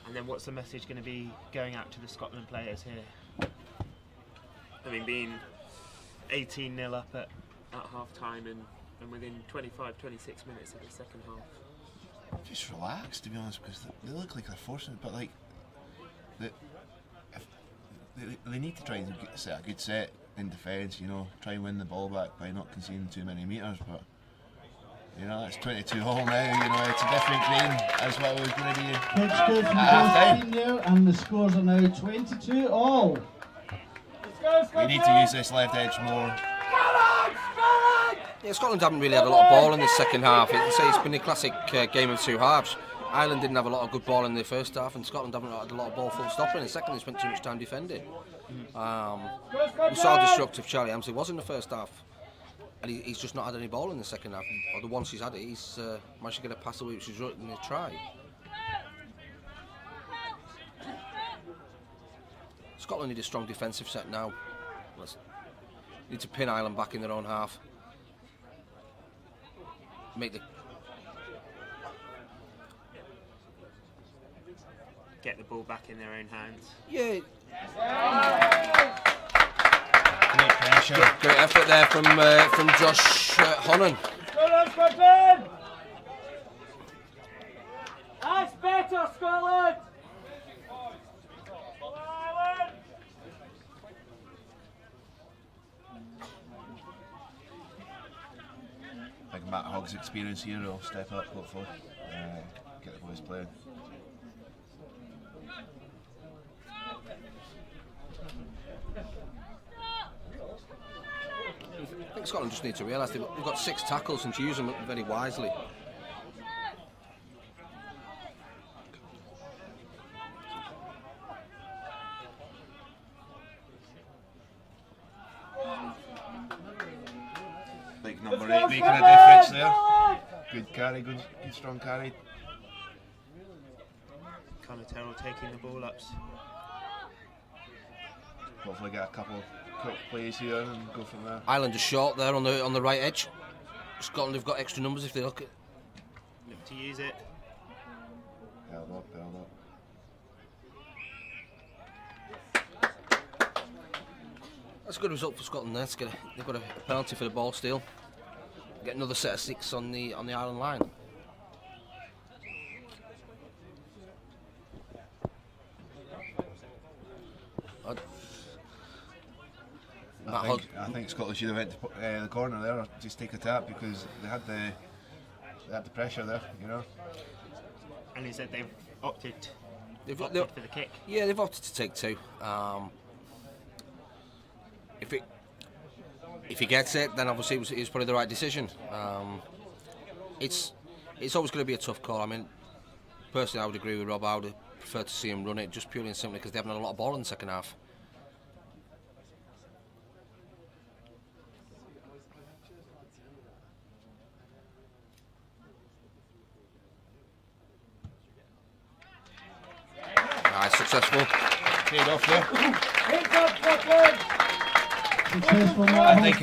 And then what's the message going to be going out to the Scotland players here? I mean, being 18-0 up at half time and within 25, 26 minutes of the second half. Just relax, to be honest, because they look like they're forcing it, but like they need to try and set a good set in defence, you know, try and win the ball back by not conceding too many metres, but you know, that's 22 all now, you know, it's a different game as what it was going to be Kicks good from both teams there, and the scores are now 22 all. We need to use this left edge more. Yeah, Scotland haven't really had a lot of ball in the second half. It's been a classic game of two halves. Ireland didn't have a lot of good ball in the first half, and Scotland haven't had a lot of ball full stop in the second. They spent too much time defending. We saw how destructive Charlie Amsley was in the first half, and he's just not had any ball in the second half. Or the once he's had it, he's managed to get a pass away which was right in the try. Scotland need a strong defensive set now. Need to pin Ireland back in their own half. Get the ball back in their own hands. Yeah. Great pressure. Great effort there from Josh Honan. Scotland! That's better, Scotland! Big Matt Hoggs experience here will step up, hopefully, get the boys playing. I think Scotland just need to realise they've got 6 tackles and to use them very wisely. Like number 8 making a difference there. Good carry, good strong carry. Connor Terrell taking the ball ups. Hopefully get a couple quick plays here and go from there. Ireland is short there on the right edge. Scotland have got extra numbers if they look. Look to use it. Held up. That's a good result for Scotland there. They've got a penalty for the ball steal. Get another set of 6 on the Ireland line. I think Scotland should have went to the corner there, or just take a tap, because they had the pressure there, you know. And he said they've opted for the kick. Yeah, they've opted to take 2. If he gets it, then obviously it was probably the right decision. It's always going to be a tough call. I mean, personally, I would agree with Rob. I would prefer to see him run it, just purely and simply because they haven't had a lot of ball in the second half. Successful. Paid off there. Successful I think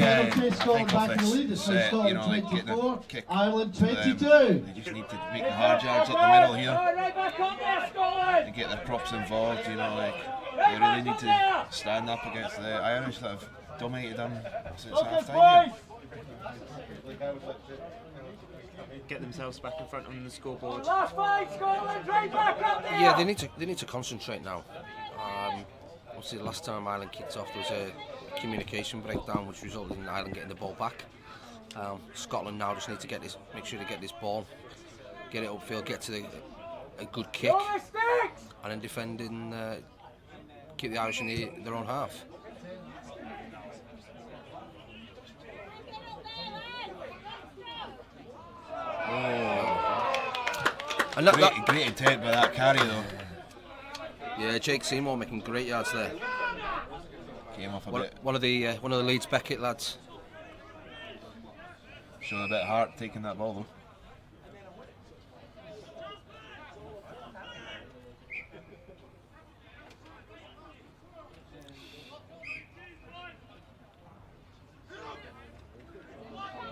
Scotland back in the lead. It's Scotland 24, Ireland 22. They just need to make the hard yards up the middle here to get their props involved. You know, like they really need to stand up against the Irish that have dominated them since half time. Get themselves back in front on the scoreboard. Yeah, they need to concentrate now. Obviously, the last time Ireland kicked off, there was a communication breakdown, which resulted in Ireland getting the ball back. Scotland now just need to make sure they get this ball, get it upfield, get to a good kick, and then defend and keep the Irish in their own half. And Great intent by that carry though. Yeah, Jake Seymour making great yards there. Came off a bit. One of the Leeds Beckett lads. Showing a bit of heart taking that ball though.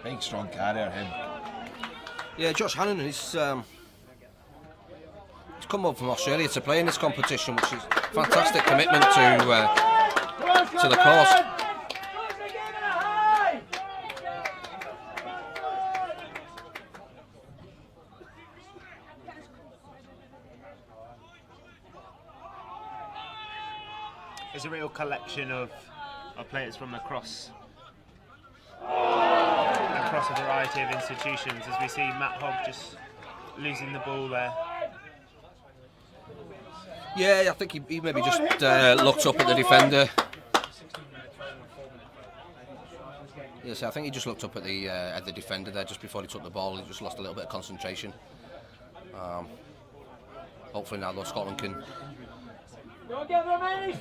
Big strong carrier, him. Yeah, Josh Hannon, he's come up from Australia to play in this competition, which is fantastic commitment to the cause. There's a real collection of players from across a variety of institutions, as we see Matt Hogg just losing the ball there. Yeah, I think he maybe just looked up at the defender. Yes, I think he just looked up at the defender there just before he took the ball. He just lost a little bit of concentration. Hopefully now, though, Scotland can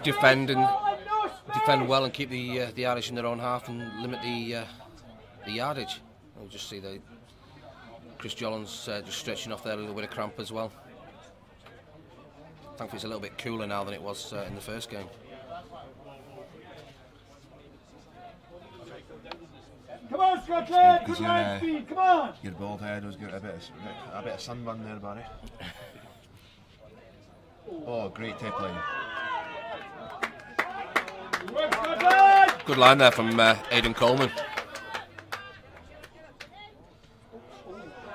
defend well and keep the Irish in their own half and limit the yardage. We'll just see Chris Jollins just stretching off there a little bit of cramp as well. Thankfully, it's a little bit cooler now than it was in the first game. Come on, Scotland! Good line speed, come on! Your bald head was getting a bit of sunburn there, Barry. Oh, great tip line. Good line there from Aidan Coleman.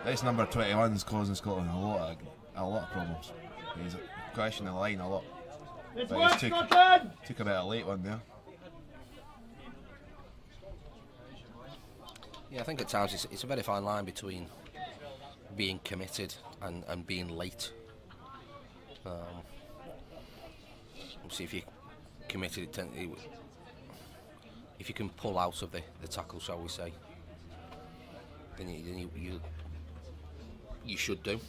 This number 21 is causing Scotland a lot of problems. He's questioning the line a lot. But he took a bit of a late one there. Yeah, I think at times it's a very fine line between being committed and being late. Obviously, if you're committed, if you can pull out of the tackle, shall we say, then you should do.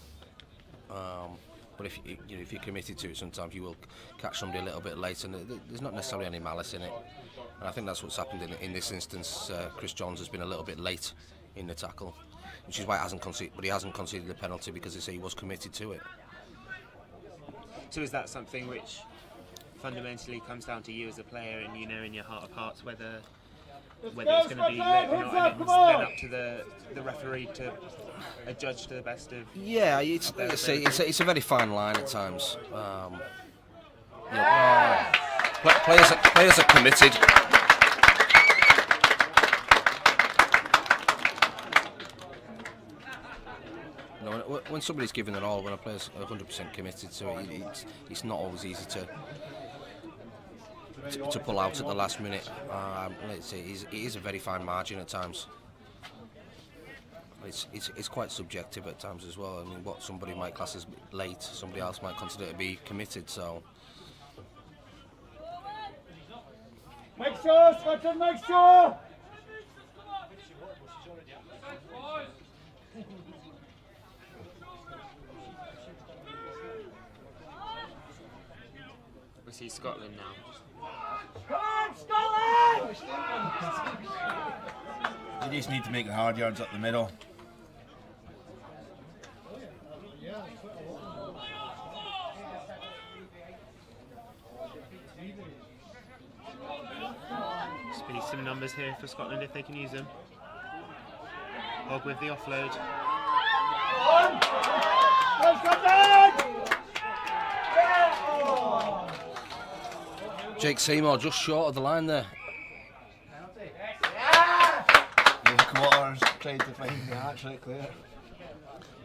But if if you're committed to it, sometimes you will catch somebody a little bit late, and there's not necessarily any malice in it. And I think that's what's happened in this instance. Chris Johns has been a little bit late in the tackle, which is why he hasn't conceded the penalty, because he was committed to it. So is that something which fundamentally comes down to you as a player, and you know in your heart of hearts whether it's going to be late or not, and it's then up to the referee to judge to the best of... Yeah, it's a very fine line at times. Players are committed. When somebody's given it all, when a player's 100% committed to it, it's not always easy to pull out at the last minute. It is a very fine margin at times. It's quite subjective at times as well. I mean, what somebody might class as late, somebody else might consider to be committed. So. Make sure, Scotland, make sure! We see Scotland now. Come on, Scotland! You just need to make the hard yards up the middle. Speed some numbers here for Scotland if they can use them. Hogg with the offload. Go, Scotland! Jake Seymour just short of the line there. Quarters trying to find the hat trick there.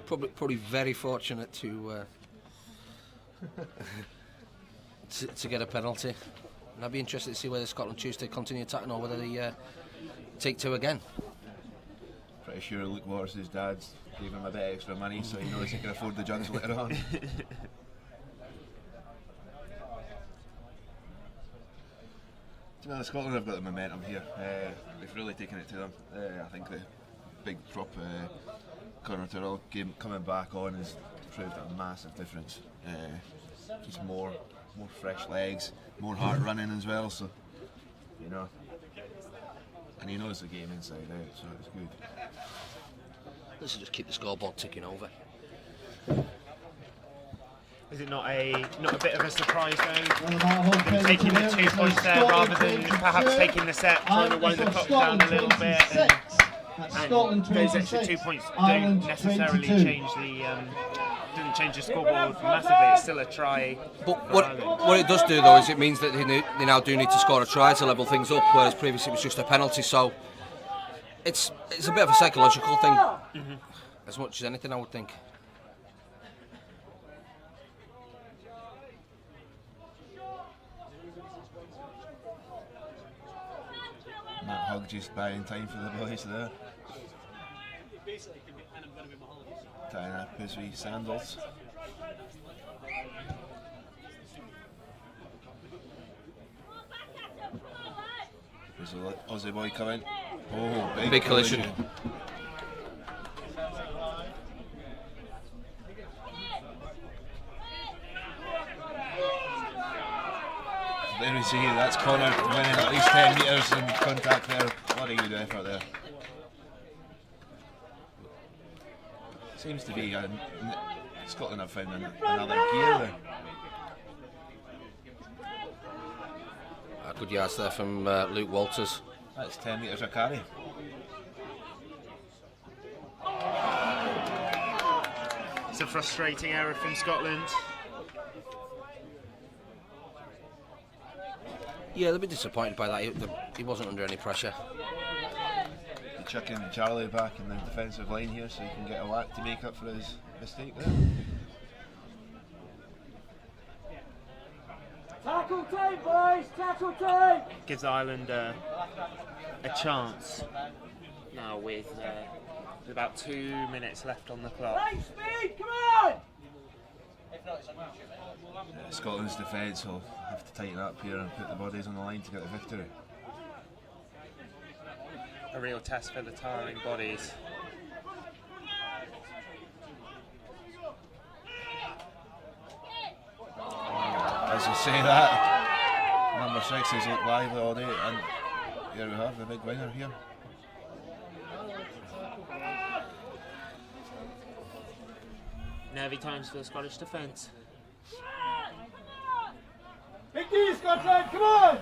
Probably very fortunate to get a penalty. And I'd be interested to see whether Scotland choose to continue attacking or whether they take two again. Pretty sure Luke Waters' dad gave him a bit extra money, so he knows he can afford the jugs later on. Well, Scotland have got the momentum here. They've really taken it to them. I think the big prop Conor Tyrrell game coming back on has proved a massive difference. Just more fresh legs, more heart running as well. So and he knows the game inside out, so it's good. This will just keep the scoreboard ticking over. Is it not a bit of a surprise though? Them taking the 2 points there rather than perhaps taking the set, trying to wind the clock down a little bit. And those extra 2 points don't necessarily change the scoreboard massively. It's still a try. But what it does do though is it means that they now do need to score a try to level things up, whereas previously it was just a penalty. So it's a bit of a psychological thing, as much as anything, I would think. Matt Hogg just buying time for the boys there. Tying up his wee sandals. There's an Aussie boy coming. Oh, big collision. There we see, that's Conor winning at least 10 metres in contact there. What a good effort there. Seems to be Scotland have found another gear there. Good yards there from Luke Walters. That's 10 metres a carry. It's a frustrating error from Scotland. Yeah, they'll be disappointed by that. He wasn't under any pressure. Chucking Charlie back in the defensive line here so he can get a whack to make up for his mistake there. Tackle team, boys! Tackle team! Gives Ireland a chance now with about 2 minutes left on the clock. Right speed, come on! Scotland's defence will have to tighten up here and put the bodies on the line to get the victory. a real test for the tiring bodies. As you say that, number 6 has looked lively all day, and here we have the big winner here. Nervy times for the Scottish defence. Big D, Scotland, come on!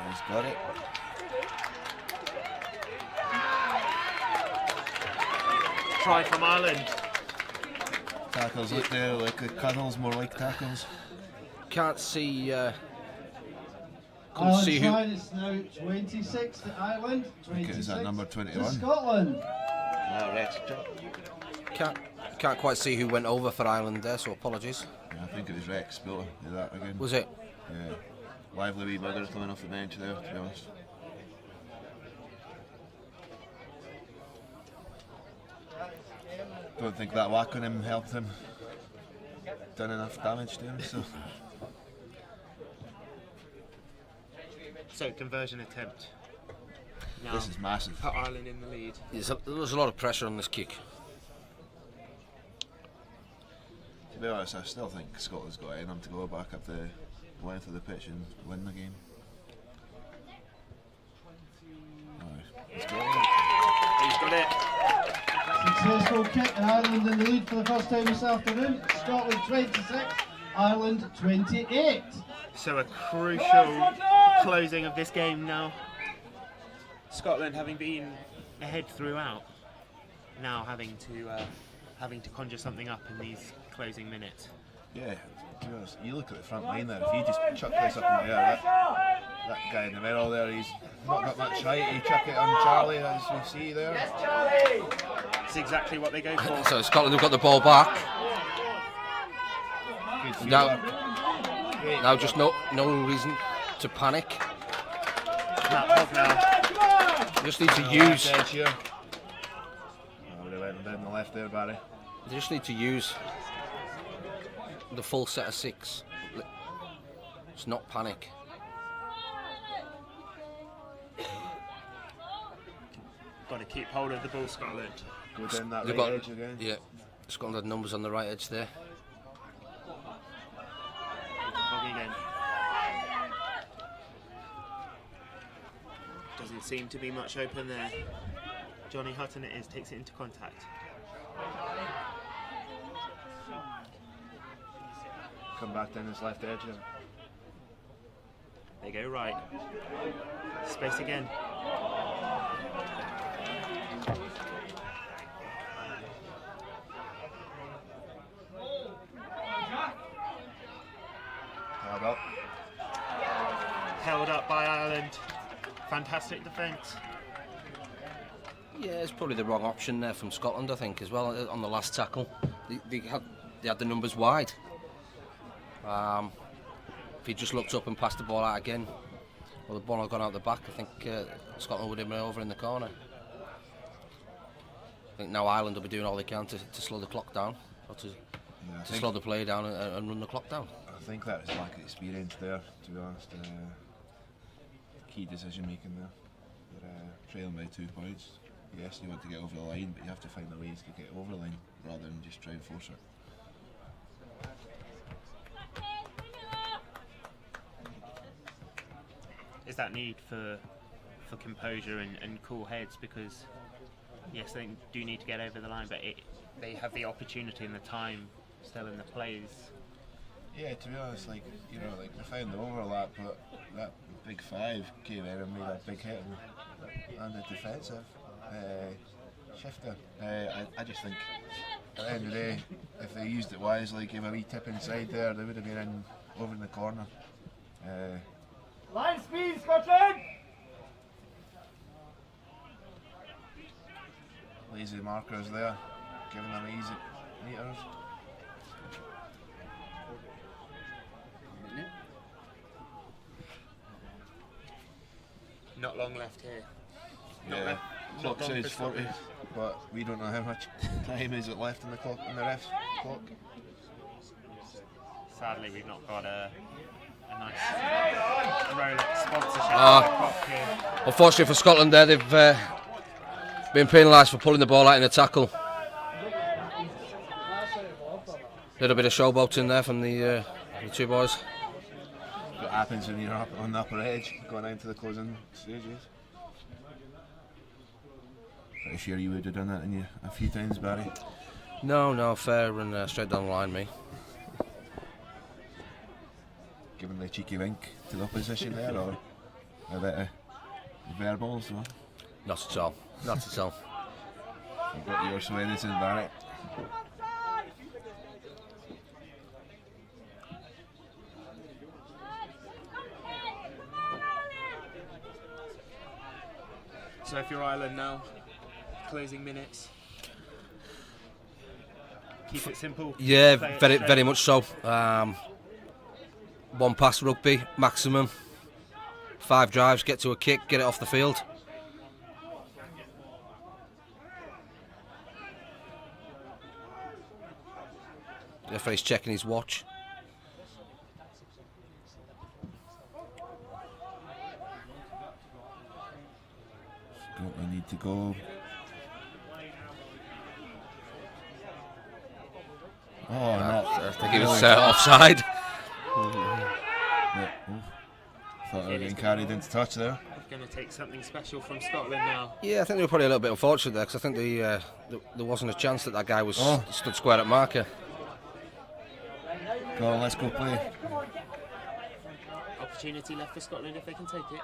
He's got it. Try from Ireland. Tackles look there like cuddles, more like tackles. Can't see. Couldn't Ireland see who. try is now 26 to Ireland, Okay, 26 is that number to 21? Scotland. Can't quite see who went over for Ireland there, so apologies. Yeah, I think it was Rex Spiller. Did that again. Was it? Yeah. Lively wee bugger coming off the bench there, to be honest. Don't think that whack on him helped him. Done enough damage to him, so. So conversion attempt. Now This is massive. put Ireland in the lead. There's a lot of pressure on this kick. To be honest, I still think Scotland's got in them to go back up the length of the pitch and win the game. He's got it. He's got it. Successful kick, and Ireland in the lead for the first time this afternoon. Scotland 26, Ireland 28. So a crucial closing of this game now. Scotland having been ahead throughout, now having to conjure something up in these closing minutes. Yeah, to be honest, you look at the front line there, if you just chuck this up in the air, that guy in the middle there, he's not got much height, he chuck it on Charlie as we see there. Yes, Charlie! It's exactly what they go for. So Scotland have got the ball back. Good Now, Great. now just no reason to panic. Matt Hognell. Just need to use. Edge here. Oh, they went down the left there, Barry. They just need to use the full set of 6. Just not panic. Got to keep hold of the ball, Scotland. Go down that They've right got, edge again. yeah, Scotland had numbers on the right edge there. Bogey again. Doesn't seem to be much open there. Johnny Hutton it is, takes it into contact. Come back down this left edge here. They go right. Space again. Held up. Held up by Ireland. Fantastic defence. Yeah, it's probably the wrong option there from Scotland, I think, as well on the last tackle. They had the numbers wide. If he just looked up and passed the ball out again, well, the ball had gone out the back, I think Scotland would have been over in the corner. I think now Ireland will be doing all they can to slow the clock down, or to slow the play down and run the clock down. I think that was lack of experience there, to be honest. Key decision making there. They're trailing by 2 points. Yes, you want to get over the line, but you have to find the ways to get over the line rather than just try and force it. Is that need for composure and cool heads, because yes, they do need to get over the line, but they have the opportunity and the time still in the plays. Yeah, to be honest, like they found the overlap, but that big 5 came in and made a big hit on the defensive shifter. I just think at the end of the day, if they used it wisely, gave a wee tip inside there, they would have been over in the corner. Line speed, Scotland! Lazy markers there, giving them easy meters. Not long left here. Yeah, not clock long says for 40, Scotland. but we don't know how much time is it left in the clock, in the ref's clock. Sadly, we've not got a A nice Rolex sponsorship. Here. Unfortunately for Scotland there, they've been penalised for pulling the ball out in a tackle. Little bit of showboating there from the two boys. What happens when you're up on the upper edge, going into the closing stages? Pretty sure you would have done that a few times, Barry. No, fair and straight down the line, me. Giving the cheeky wink to the opposition there, or a bit of verbals, or? Not at all. Not at all. You've got your sway this in, Barry. So if you're Ireland now, closing minutes, keep it simple. Yeah, very much so. One pass rugby maximum. 5 drives, get to a kick, get it off the field. The referee's checking his watch. Scotland need to go. Oh, no. I think he was offside. Yeah, thought they were getting carried into touch there. Going to take something special from Scotland now. Yeah, I think they were probably a little bit unfortunate there, because I think there wasn't a chance that guy was stood square at marker. Go on, let's go play. Opportunity left for Scotland if they can take it.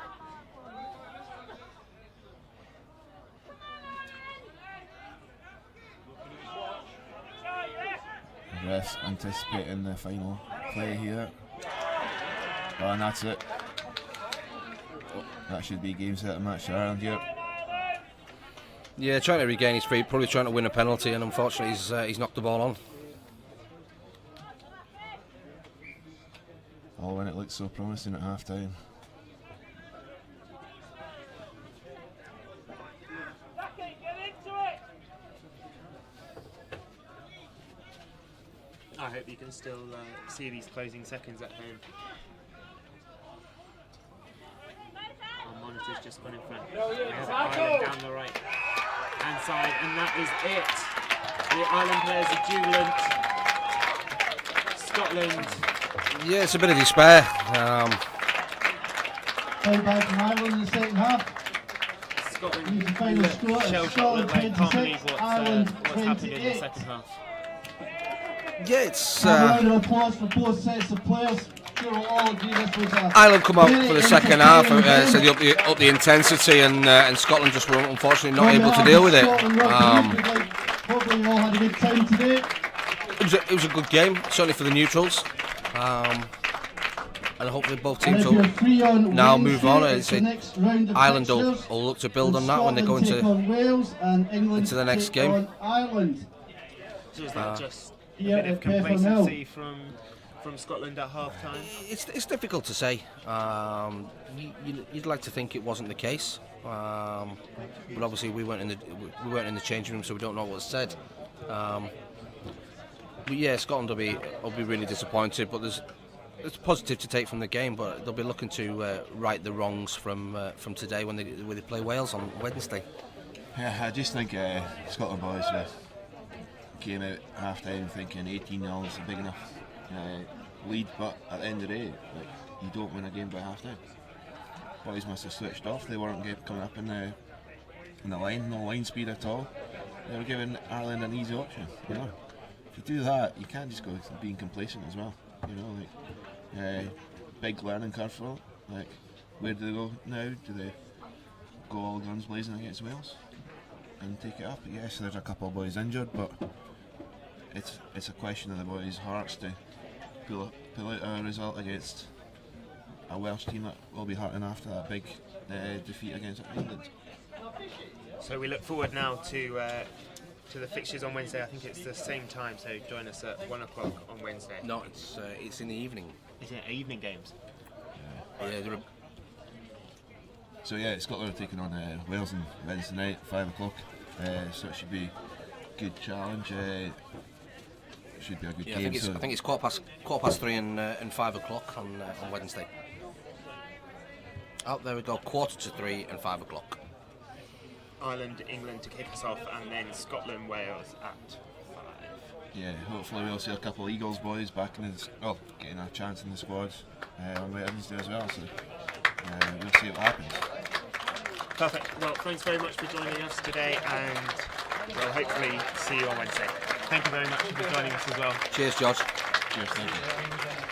Refs anticipating the final play here. Oh, and that's it. That should be game set and match for Ireland here. Yeah, trying to regain his feet, probably trying to win a penalty, and unfortunately he's knocked the ball on. All when it looked so promising at half time. I hope you can still see these closing seconds at home. Our monitor's just gone in front. We have Ireland down the right hand side, and that is it. The Ireland players are jubilant. Scotland. Yeah, it's a bit of despair. Play back from Ireland in the second half. Scotland Here's the final score. shell-shocked, look like can't believe 26, Ireland what's happened in the 28. second half. Yeah, it's A round of applause for both sets of players. Sure we'll all agree this was a Ireland come out very for the second half, entertaining game. so they up the intensity, and Scotland just were unfortunately not able to deal with it. Hopefully you all had a good time today. It was a good game, certainly for the neutrals, and hopefully both teams And if will you're free on now Wednesday, move on. it's the next round of Ireland fixtures. will look to build And on that when they go Scotland take into on Wales and England into the next take game. on Ireland. So is that just a Here bit of at Peffermill. complacency from Scotland at half time? It's difficult to say. You'd like to think it wasn't the case, but obviously we weren't in the changing room, so we don't know what was said. But yeah, Scotland will be really disappointed. But it's positive to take from the game, but they'll be looking to right the wrongs from today when they play Wales on Wednesday. Yeah, I just think Scotland boys came out half time thinking 18-0 is a big enough lead, but at the end of the day, you don't win a game by half time. Boys must have switched off. They weren't coming up in the line, no line speed at all. They were giving Ireland an easy option. You know, if you do that, you can't just go being complacent as well. You know, big learning curve for them. Where do they go now? Do they go all guns blazing against Wales and take it up? Yes, there's a couple of boys injured, but it's a question of the boys' hearts to pull out a result against a Welsh team that will be hurting after that big defeat against England. So we look forward now to the fixtures on Wednesday. I think it's the same time, so join us at 1 o'clock on Wednesday. No, it's in the evening. Is it evening games? Yeah, So yeah, Scotland are taking on Wales on Wednesday night, 5 o'clock. So it should be a good challenge. should be a good Yeah, game. I think it's quarter past 3 and 5 o'clock on Wednesday. Oh, there we go. 2:45 and 5 o'clock. Ireland, England to kick us off, and then Scotland, Wales at 5. Yeah, hopefully we'll see a couple of Eagles boys back in getting a chance in the squad on Wednesday as well. So we'll see what happens. Perfect. Well, thanks very much for joining us today, and we'll hopefully see you on Wednesday. Thank you very much for joining us as well. Cheers, George. Cheers, thank you.